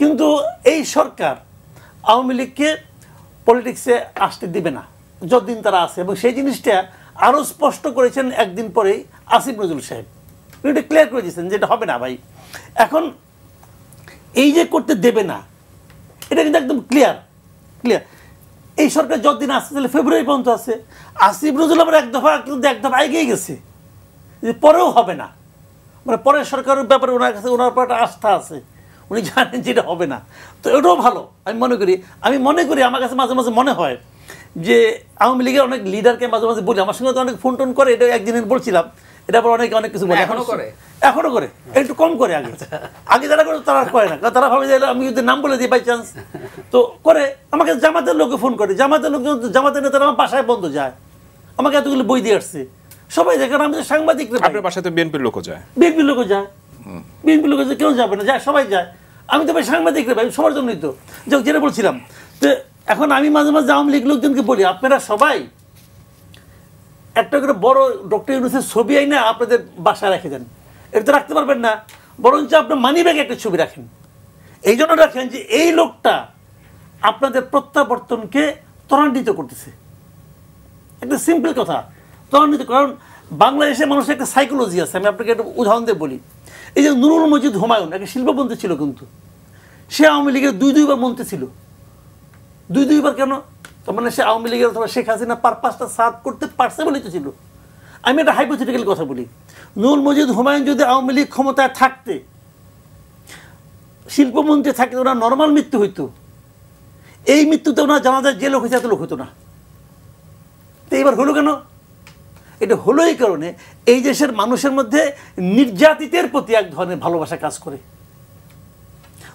B: কিন্তু এই সরকার আওয়ামী লীগকে পলিটিক্সে আসতে দিবে না যতদিন তারা আছে, এবং সেই জিনিসটা আরও স্পষ্ট করেছেন একদিন পরেই আসিফ নজরুল সাহেব। উনি এটা ক্লিয়ার করে দিয়েছেন যে এটা হবে না ভাই। এখন এই যে করতে দেবে না, এটা কিন্তু একদম ক্লিয়ার। এই সরকার যতদিন আসছে, তাহলে ফেব্রুয়ারি পর্যন্ত আছে। আসিফ নজরুল আবার এক দফা এগিয়ে গেছে যে পরেও হবে না, মানে পরের সরকারের ব্যাপারে ওনার কাছে ওনার উপর একটা আস্থা আছে, উনি জানেন যে এটা হবে না। তো এটাও ভালো আমি মনে করি। আমার কাছে মাঝে মাঝে মনে হয় যে আওয়ামী লীগের অনেক লিডারকে মাঝে মাঝে বলি, আমার সঙ্গে তো অনেক ফোন টোন করে, এটা একদিন বলছিলাম, এটা আবার অনেক কিছু বলে, এখনো করে, একটু কম করে। আগে যারা করে তারা করে না, তারা ভাবে যে আমি যদি নাম বলে দিই বাই চান্স, তো করে। আমাকে জামাতের লোকে ফোন করে, জামাতের নেতারা আমার বাসায় বন্ধ যায়, আমাকে এতগুলো বই দিয়ে আসছে সবাই দেখেন। আমি সাংবাদিক,
A: আপনার বাসায় তো বিএনপির লোকও যায়,
B: কেউ যাবে না, যায়, সবাই যায়। আমি তো ভাই সাংবাদিক রে ভাই, সবার জন্যই তো যেটা বলছিলাম। তো এখন আমি মাঝে মাঝে আওয়ামী লীগ লোকজনকে বলি, আপনারা সবাই একটা করে বড় ডক্টর ইউনূসের ছবি আইনা আপনাদের বাসায় রেখে দেন। এটা তো রাখতে পারবেন না, বরঞ্চ আপনার মানি ব্যাগে একটা ছবি রাখেন। এই জন্য রাখেন যে এই লোকটা আপনাদের প্রত্যাবর্তনকে ত্বরান্বিত করতেছে। একটা সিম্পল কথা, ত্বরান্বিত। কারণ বাংলাদেশে মানুষের একটা সাইকোলজি আছে, আমি আপনাকে একটা উদাহরণ দিয়ে বলি। এই যে নুরুল মজিদ হুমায়ুন একটা শিল্পমন্ত্রী ছিল, কিন্তু সে আওয়ামী লীগের দুইবার মন্ত্রী ছিল। দুইবার কেন? তার মানে সে আওয়ামী লীগের অথবা শেখ হাসিনা পারপাসটা সার্ভ করতে পারছে বলেই তো ছিল। আমি একটা হাইপোথেটিক্যাল কথা বলি, নুরুল মজিদ হুমায়ুন যদি আওয়ামী লীগ ক্ষমতায় থাকতে, শিল্পমন্ত্রী থাকতে, ওনার নর্মাল মৃত্যু হইতো। এই মৃত্যুতে ওনার জানাজার যে লোক হয়েছে এত লোক হতো না। তো এইবার হলো কেন? এটা হলো এই কারণে এই দেশের মানুষের মধ্যে নির্যাতিতের প্রতি এক ধরনের ভালোবাসা কাজ করে।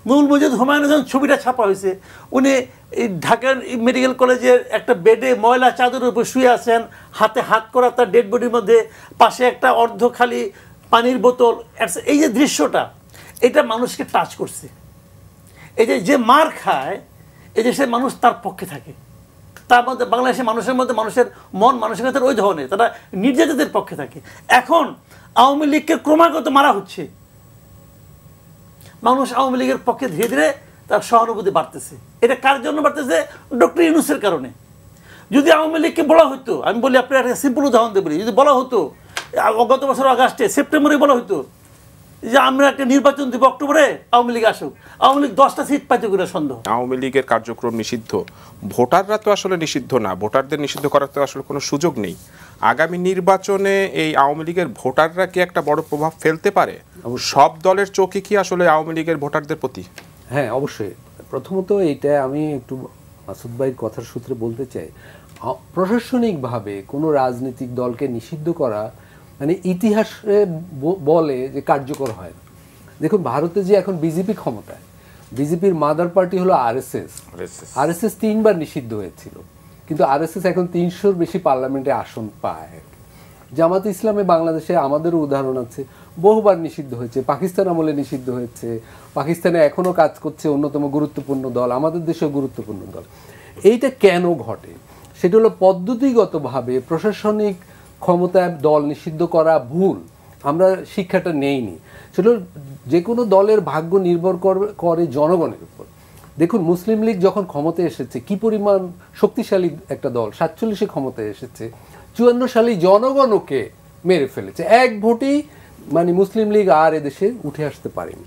B: নুরুল মজিদ হুমায়ুনের যখন ছবিটা ছাপা হয়েছে, উনি ঢাকার মেডিকেল কলেজের একটা বেডে ময়লা চাদরের উপর শুয়ে আছেন, হাতে হাত করা তার ডেড বডির মধ্যে, পাশে একটা অর্ধ খালি পানির বোতল। এই যে দৃশ্যটা, এটা মানুষকে টাচ করছে। এই যে মার খায় এই দেশের মানুষ তার পক্ষে থাকে, তার মধ্যে বাংলাদেশের মানুষের মধ্যে মানুষের মন মানসিকতার ওই ধরনের, তারা নির্যাতিতের পক্ষে থাকে। এখন আওয়ামী লীগকে ক্রমাগত মারা হচ্ছে, মানুষ আওয়ামী লীগের পক্ষে ধীরে ধীরে তার সহানুভূতি বাড়তেছে। এটা কার জন্য বাড়তেছে? ডক্টর ইউনূসের কারণে। যদি আওয়ামী লীগকে বলা হতো, আমি বলি আপনার একটা সিম্পল উদাহরণ দিয়ে বলি, যদি বলা হতো গত বছর আগস্টে সেপ্টেম্বরে বলা হতো যে আমরা একটা নির্বাচন দিব অক্টোবরে, আওয়ামী লীগ আসুক, আওয়ামী লীগ 10টা সিট পাইতে কিনা সন্দেহ।
A: আওয়ামী লীগের কার্যক্রম নিষিদ্ধ, ভোটাররা তো আসলে নিষিদ্ধ না, ভোটারদের নিষিদ্ধ করার তো আসলে কোনো সুযোগ নেই। আগামী নির্বাচনে এই আওয়ামী লীগের ভোটাররা কি একটা বড় প্রভাব ফেলতে পারে? সব দলের চোখে কি আসলে আওয়ামী লীগের ভোটারদের প্রতি?
D: হ্যাঁ, অবশ্যই। প্রথমত এইটা আমি একটু মাসুদ ভাইয়ের কথার সূত্রে বলতে চাই, প্রশাসনিকভাবে কোনো রাজনৈতিক দলকে নিষিদ্ধ করা মানে ইতিহাসে বলে যে কার্যকর হয় না। দেখুন, ভারতে যে এখন বিজেপি ক্ষমতায়, বিজেপির মাদার পার্টি হলো আরএসএস। আরএসএস 3বার নিষিদ্ধ হয়েছিল, কিন্তু আরএসএস এখন 300-র বেশি পার্লামেন্টে আসন পায়। জামাত ইসলামে বাংলাদেশে আমাদেরও উদাহরণ আছে, বহুবার নিষিদ্ধ হয়েছে, পাকিস্তান আমলে নিষিদ্ধ হয়েছে, পাকিস্তানে এখনো কাজ করছে, অন্যতম গুরুত্বপূর্ণ দল, আমাদের দেশেও গুরুত্বপূর্ণ দল। এইটা কেন ঘটে? সেটা হলো পদ্ধতিগতভাবে প্রশাসনিক ক্ষমতায় দল নিষিদ্ধ করা ভুল, আমরা শিক্ষাটা নেইনি। সেটা যে কোনো দলের ভাগ্য নির্ভর করে জনগণের উপর। দেখুন মুসলিম লীগ যখন ক্ষমতায় এসেছে কি পরিমাণ শক্তিশালী একটা দল, 47-এ ক্ষমতায় এসেছে, 54 সালে জনগণ ওকে মেরে ফেলেছে, এক ভোটেই মানে মুসলিম লীগ আর এদেশে উঠে আসতে পারেনি।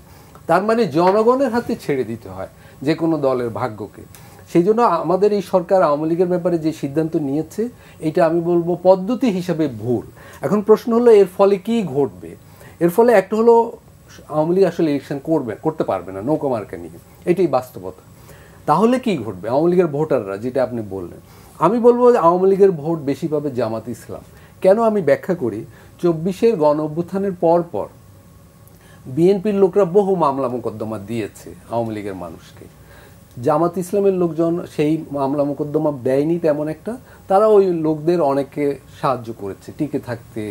D: তার মানে জনগণের হাতে ছেড়ে দিতে হয় যে কোনো দলের ভাগ্যকে। সেই জন্য আমাদের এই সরকার আওয়ামী লীগের ব্যাপারে যে সিদ্ধান্ত নিয়েছে এটা আমি বলবো পদ্ধতি হিসাবে ভুল। এখন প্রশ্ন হলো এর ফলে কি ঘটবে? এর ফলে একটা হলো আওয়ামী লীগ আসলে ইলেকশন করতে পারবে না নৌকা মার্কা নিয়ে, এটাই বাস্তবতা। তাহলে কি ঘটবে? আওয়ামী লীগের ভোটাররা, যেটা আপনি বললেন, আমি বলবো যে আওয়ামী লীগের ভোট বেশি পাবে জামাত ইসলাম। কেন আমি ব্যাখ্যা করি। 24-এর গণ অভ্যুত্থানের পর বিএনপির লোকরা বহু মামলা মোকদ্দমা দিয়েছে আওয়ামী লীগের মানুষকে। জামাত ইসলামের লোকজন সেই মামলা মোকদ্দমা দেয়নি তেমন একটা, তারা ওই লোকদের অনেকে সাহায্য করেছে টিকে থাকতে,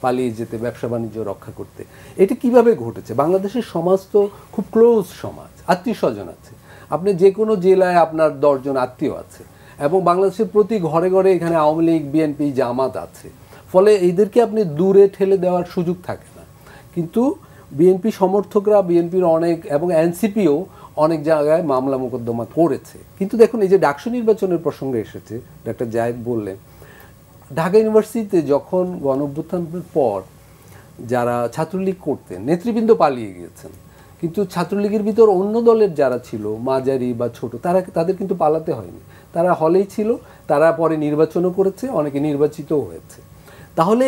D: পালিয়ে যেতে, ব্যবসা বাণিজ্য রক্ষা করতে। এটা কিভাবে ঘটেছে? বাংলাদেশের সমাজ তো খুব ক্লোজ সমাজ, আত্মীয় স্বজন আছে, আপনি যে কোনো জেলায় আপনার 10 জন আত্মীয় আছে, এবং বাংলাদেশের প্রতি ঘরে ঘরে এখানে আওয়ামী লীগ, বিএনপি, জামাত আছে। ফলে এদেরকে আপনি দূরে ঠেলে দেওয়ার সুযোগ থাকে না। কিন্তু বিএনপি সমর্থকরা, বিএনপির অনেক এবং এনসিপিও অনেক জায়গায় মামলা মোকদ্দমা করেছে। কিন্তু দেখুন এই যে ডাকসু নির্বাচনের প্রসঙ্গে এসেছে, ডক্টর জায়েদ বললেন, ঢাকা ইউনিভার্সিটিতে যখন গণঅভ্যুত্থানের পর যারা ছাত্রলীগ করতেন নেতৃবৃন্দ পালিয়ে গিয়েছেন, কিন্তু ছাত্রলীগের ভিতর অন্য দলের যারা ছিল মাঝারি বা ছোট, তাদের কিন্তু পালাতে হয়নি, তারা হলেই ছিল, তারা পরে নির্বাচনও করেছে, অনেকে নির্বাচিতও হয়েছে। তাহলে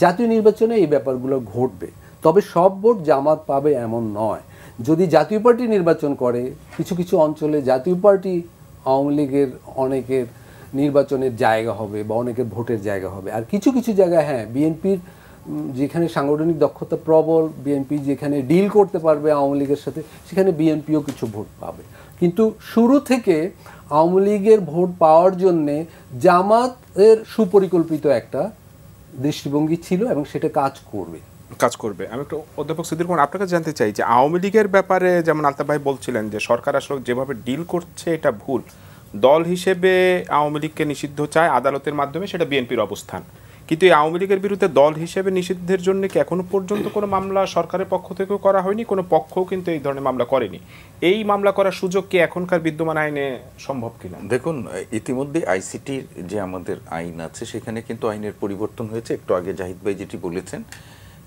D: জাতীয় নির্বাচনে এই ব্যাপারগুলো ঘটবে, তবে সব ভোট জামাত পাবে এমন নয়। যদি জাতীয় পার্টি নির্বাচন করে, কিছু কিছু অঞ্চলে জাতীয় পার্টি আওয়ামী লীগের অনেকের নির্বাচনের জায়গা হবে বা অনেকের ভোটের জায়গা হবে। আর কিছু কিছু জায়গায় হ্যাঁ, বিএনপির যেখানে সাংগঠনিক দক্ষতা প্রবল, বিএনপি যেখানে ডিল করতে পারবে আওয়ামী লীগের সাথে, সেখানে বিএনপিও কিছু ভোট পাবে। কিন্তু শুরু থেকে আওয়ামী লীগের ভোট পাওয়ার জন্যে জামাতের সুপরিকল্পিত একটা দৃষ্টিভঙ্গি ছিল এবং সেটা কাজ করবে।
A: আমি একটু অধ্যাপক সিদ্দিকুর রহমান আপনাকে জানতে চাই যে আওয়ামী লীগের ব্যাপারে যেমন আলতাফ ভাই বলছিলেন যে সরকার আসলে যেভাবে ডিল করছে এটা ভুল, দল হিসেবে আওয়ামী লীগকে নিষিদ্ধ চায় আদালতের মাধ্যমে, সেটা বিএনপির অবস্থান। কিন্তু এই আওয়ামী লীগের বিরুদ্ধে দল হিসেবে নিষিদ্ধের জন্য কি এখনো পর্যন্ত কোনো মামলা সরকারের পক্ষ থেকেও করা হয়নি, কোনো পক্ষও কিন্তু এই ধরনের মামলা করেনি। এই মামলা করার সুযোগ কি এখনকার বিদ্যমান আইনে সম্ভব কিনা?
E: দেখুন, ইতিমধ্যে আইসিটির যে আমাদের আইন আছে সেখানে কিন্তু আইনের পরিবর্তন হয়েছে। একটু আগে জাহিদ ভাই যেটি বলেছেন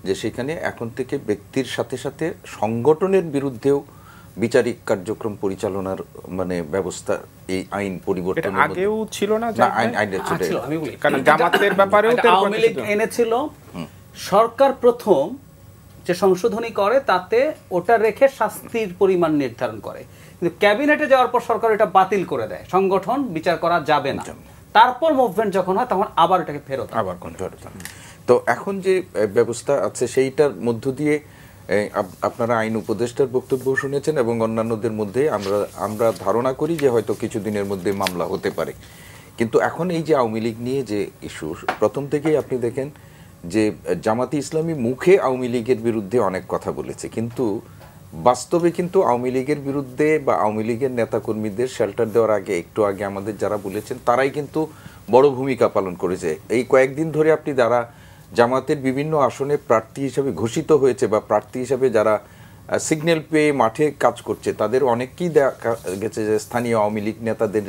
E: যে সেখানে এখন থেকে ব্যক্তির সাথে সাথে সংগঠনের বিরুদ্ধেও বিচারিক কার্যক্রম পরিচালনার মানে ব্যবস্থা এই আইন পরিবর্তন
A: আগেও ছিল না,
E: আইনের ছিল।
A: কারণ জামাতের ব্যাপারেও
C: আওয়ামী লীগ এনেছিল, সরকার প্রথম যে সংশোধনী করে তাতে ওটা রেখে শাস্তির পরিমাণ নির্ধারণ করে, কিন্তু ক্যাবিনেটে যাওয়ার পর সরকার এটা বাতিল করে দেয়, সংগঠন বিচার করা যাবে না। তারপর মুভমেন্ট যখন হয় তখন আবার এটাকে ফেরত
E: তো এখন যে ব্যবস্থা আছে সেইটার মধ্য দিয়ে আপনারা আইন উপদেষ্টার বক্তব্য শুনেছেন এবং অন্যান্যদের মধ্যে আমরা ধারণা করি যে হয়তো কিছুদিনের মধ্যে মামলা হতে পারে। কিন্তু এখন এই যে আওয়ামী লীগ নিয়ে যে ইস্যু, প্রথম থেকেই আপনি দেখেন যে জামাতে ইসলামী মুখে আওয়ামী লীগের বিরুদ্ধে অনেক কথা বলেছে, কিন্তু বাস্তবে কিন্তু আওয়ামী লীগের বিরুদ্ধে বা আওয়ামী লীগের নেতাকর্মীদের শেল্টার দেওয়ার আগে একটু আগে আমাদের যারা বলেছেন তারাই কিন্তু বড় ভূমিকা পালন করেছে। এই কয়েকদিন ধরে আপনি যারা জামাতের বিভিন্ন আসনে প্রার্থী হিসেবে ঘোষিত হয়েছে বা প্রার্থী হিসেবে যারা সিগন্যাল পেয়ে মাঠে কাজ করছে, তাদের অনেককেই দেখা গেছে যে স্থানীয় আওয়ামী লীগ নেতাদের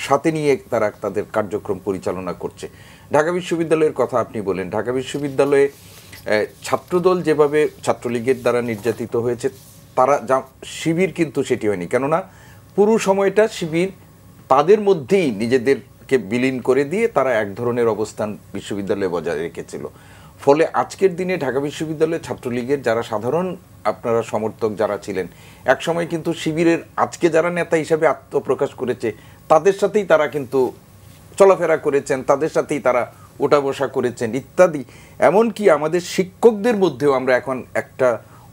E: সাথে নিয়ে তারা তাদের কার্যক্রম পরিচালনা করছে। ঢাকা বিশ্ববিদ্যালয়ের কথা আপনি বলেন, ঢাকা বিশ্ববিদ্যালয়ে ছাত্রদল যেভাবে ছাত্রলীগের দ্বারা নির্যাতিত হয়েছে, তারা শিবির কিন্তু সেটি হয়নি, কেননা পুরো সময়টা শিবির তাদের মধ্যেই নিজেদেরকে বিলীন করে দিয়ে তারা এক ধরনের অবস্থান বিশ্ববিদ্যালয়ে বজায় রেখেছিল। ফলে আজকের দিনে ঢাকা বিশ্ববিদ্যালয়ের ছাত্রলীগের যারা সাধারণ আপনারা সমর্থক যারা ছিলেন, একসময় কিন্তু শিবিরের আজকে যারা নেতা হিসাবে আত্মপ্রকাশ করেছে তাদের সাথেই তারা কিন্তু চলাফেরা করেছেন, তাদের সাথেই তারা ওঠা বসা করেছেন ইত্যাদি। এমনকি আমাদের শিক্ষকদের মধ্যেও আমরা এখন একটা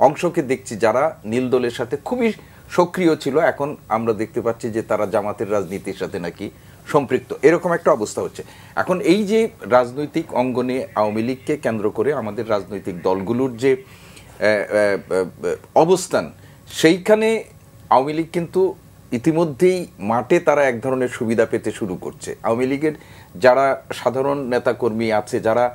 E: অংশকে দেখছি যারা নীল দলের সাথে খুবই সক্রিয় ছিল, এখন আমরা দেখতে পাচ্ছি যে তারা জামাতের রাজনীতির সাথে নাকি সম্পৃক্ত, এরকম একটা অবস্থা হচ্ছে এখন। এই যে রাজনৈতিক অঙ্গনে আওয়ামী লীগকে কেন্দ্র করে আমাদের রাজনৈতিক দলগুলোর যে অবস্থান, সেইখানে আওয়ামী লীগ কিন্তু ইতিমধ্যেই মাঠে তারা এক ধরনের সুবিধা পেতে শুরু করছে। আওয়ামী লীগের যারা সাধারণ নেতাকর্মী আছে, যারা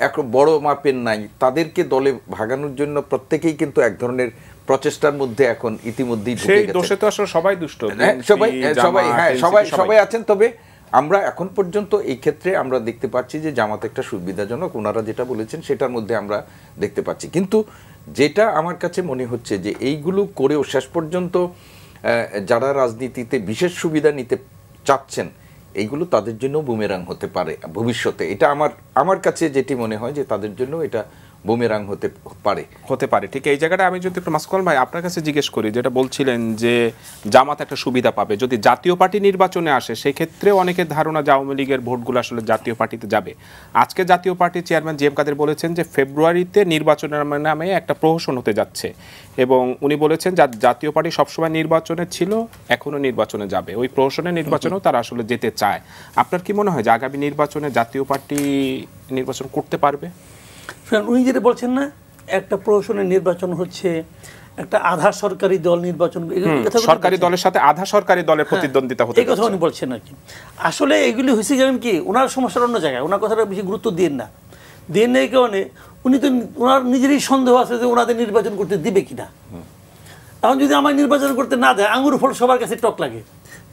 E: এক বড় মাপের নাই, তাদেরকে দলে ভাগানোর জন্য প্রত্যেকেই কিন্তু এক ধরনের প্রচেষ্টার মধ্যে এখন ইতিমধ্যেই ঢুকে গেছে।
A: দোষে তো আসলে সবাই দুষ্ট,
E: সবাই আছেন। তবে আমরা এখন পর্যন্ত এই ক্ষেত্রে আমরা দেখতে পাচ্ছি যে জামাত একটা সুবিধাজনক, ওনারা যেটা বলেছেন সেটার মধ্যে আমরা দেখতে পাচ্ছি। কিন্তু যেটা আমার কাছে মনে হচ্ছে যে এইগুলো করেও শেষ পর্যন্ত যারা রাজনীতিতে বিশেষ সুবিধা নিতে চাচ্ছেন, এইগুলো তাদের জন্য বুমেরাং হতে পারে ভবিষ্যতে। এটা আমার কাছে যেটি মনে হয় যে তাদের জন্য এটা বুমেরাং হতে পারে।
A: ঠিক এই জায়গাটা আমি যদি একটু মাসুকুল ভাই আপনার কাছে জিজ্ঞেস করি, যেটা বলছিলেন যে জামাত একটা সুবিধা পাবে যদি জাতীয় পার্টি নির্বাচনে আসে, সেক্ষেত্রে অনেকের ধারণা যে আওয়ামী লীগের ভোটগুলো আসলে জাতীয় পার্টিতে যাবে। আজকে জাতীয় পার্টির চেয়ারম্যান জি এম কাদের বলেছেন যে ফেব্রুয়ারিতে নির্বাচনের নামে একটা প্রহসন হতে যাচ্ছে, এবং উনি বলেছেন যে জাতীয় পার্টি সবসময় নির্বাচনে ছিল, এখনো নির্বাচনে যাবে, ওই প্রহসনের নির্বাচনেও তারা আসলে যেতে চায়। আপনার কি মনে হয় যে আগামী নির্বাচনে জাতীয় পার্টি নির্বাচন করতে পারবে?
B: উনি যেটা বলছেন না, একটা প্রহসনের নির্বাচন হচ্ছে একটা আধা সরকারি দল নির্বাচন,
A: সরকারি দলের সাথে আধা সরকারি দলের প্রতিদ্বন্দ্বিতা হতে,
B: এই কথা উনি বলছেন আর কি। আসলে এগুলি হয়েছে জানেন কি, ওনার সমস্যার অন্য জায়গায়, ওনার কথাটা বেশি গুরুত্ব দিন না, দিন নেই কারণে উনি তো ওনার নিজেরই সন্দেহ আছে যে ওনাদের নির্বাচন করতে দিবে কিনা। এখন যদি আমার নির্বাচন করতে না দেয়, আঙুর ফল সবার কাছে টক লাগে।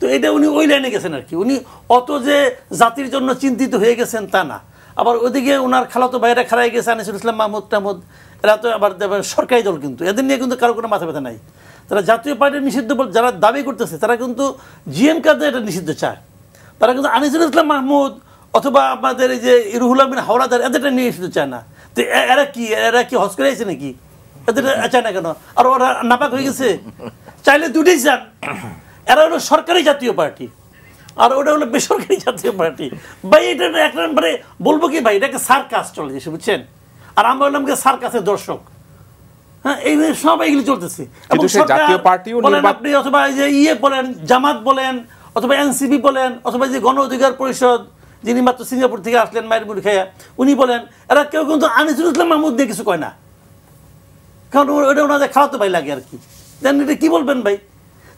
B: তো এটা উনি ওই লাইনে গেছেন আর কি। উনি অত যে জাতির জন্য চিন্তিত হয়ে গেছেন তা না। আবার ওইদিকে ওনার খালাতো ভাইরা খারাই গেছে, আনিসুল ইসলাম মাহমুদ টাহমুদ, এরা তো আবার সরকারি দল, কিন্তু এদের নিয়ে কিন্তু কারো কোনো মাথা ব্যথা নাই। তারা জাতীয় পার্টির নিষিদ্ধ যারা দাবি করতেছে, তারা কিন্তু জিএম কাদের এটা নিষিদ্ধ চায়। তারা কিন্তু আনিসুল ইসলাম মাহমুদ অথবা আপনাদের এই যে রুহুল আমিন হাওলাদার, এদেরটা নিষিদ্ধ চায় না। তো এরা কি হজ করে আছে নাকি? এদের চায় না কেন? আর ওরা নাপাক হয়ে গেছে? চাইলে দুটোই চান। এরা হলো সরকারি জাতীয় পার্টি, আর ওটা হলো বেসরকারি জাতীয় পার্টি। ভাই এটা একবারে বলবো কি ভাই, এটাকে সার্কাস চলে যাচ্ছে, বুঝছেন? আর আমরা বললাম যে সার্কাসের দর্শক। হ্যাঁ, এই সব এইগুলি চলতেছে। বলেন আপনি, অথবা যে বলেন জামাত বলেন, অথবা এনসিপি বলেন, অথবা যে গণ অধিকার পরিষদ, যিনি মাত্র সিঙ্গাপুর থেকে আসলেন মায়ের মুড়ি খাইয়া, উনি বলেন, এরা কেউ কিন্তু আনিসুল ইসলাম মাহমুদ দিয়ে কিছু কয় না, কারণ ওটা ওনাদের খাওয়াতে ভাই লাগে আর কি। জানেন এটা কি বলবেন ভাই?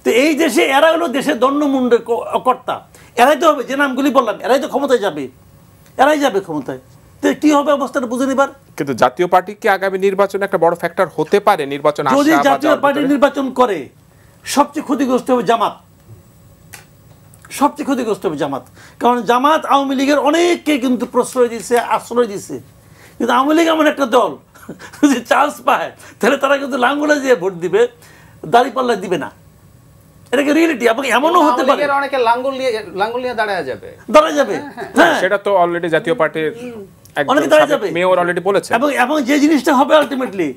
B: তো এই দেশে এরা হলো দেশের দণ্ডমুণ্ডের কর্তা, এরাই তো হবে, যে নামগুলি বললাম, এরাই তো ক্ষমতায় যাবে, এরাই যাবে ক্ষমতায়। তো কি হবে অবস্থাটা বুঝে নিবার।
A: কিন্তু জাতীয় পার্টি কি আগামী নির্বাচনে একটা বড় ফ্যাক্টর হতে পারে? নির্বাচন
B: যদি জাতীয় পার্টি নির্বাচন করে, সবচেয়ে ক্ষতিগ্রস্ত হবে জামাত, সবচেয়ে ক্ষতিগ্রস্ত হবে জামাত। কারণ জামাত আওয়ামী লীগের অনেককে কিন্তু প্রশ্রয় দিচ্ছে, আশ্রয় দিচ্ছে। কিন্তু আওয়ামী লীগ এমন একটা দল, যদি চান্স পায় তাহলে তারা কিন্তু লাঙ্গুলা দিয়ে ভোট দিবে, দাঁড়িপাল্লা দিবে না। এটাকে রিয়েলিটি। এবং এমনও হতে পারে
C: অনেকে লাঙ্গুল নিয়ে দাঁড়ায় যাবে।
A: হ্যাঁ, সেটা তো অলরেডি জাতীয় পার্টির
B: অনেকে দাঁড়ায় যাবে,
A: মেয়র অলরেডি বলেছে।
B: এবং যে জিনিসটা হবে আলটিমেটলি,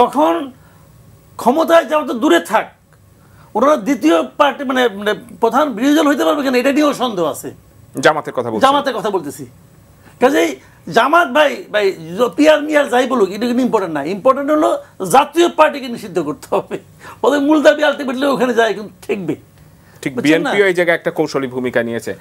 B: তখন ক্ষমতায় যাওয়া তো দূরে থাক, ওনারা দ্বিতীয় পার্টি মানে প্রধান বিরোধী দল হইতে পারবে কেন, এটা নিয়েও সন্দেহ আছে।
A: জামাতের কথা
B: বলতেছি। কাজেই জামাত ভাই পিয়ার মিয়ার যাই বলুক, এটা কিন্তু ইম্পর্টেন্ট না। ইম্পর্টেন্ট হলো জাতীয় পার্টিকে নিষিদ্ধ করতে হবে। ওদের মূল দাবি আলটিমেটলি ওখানে যায়, কিন্তু ঠেকবে।
A: ঠিক, বিএনপিও এই জায়গায় একটা কৌশলী ভূমিকা নিয়েছে।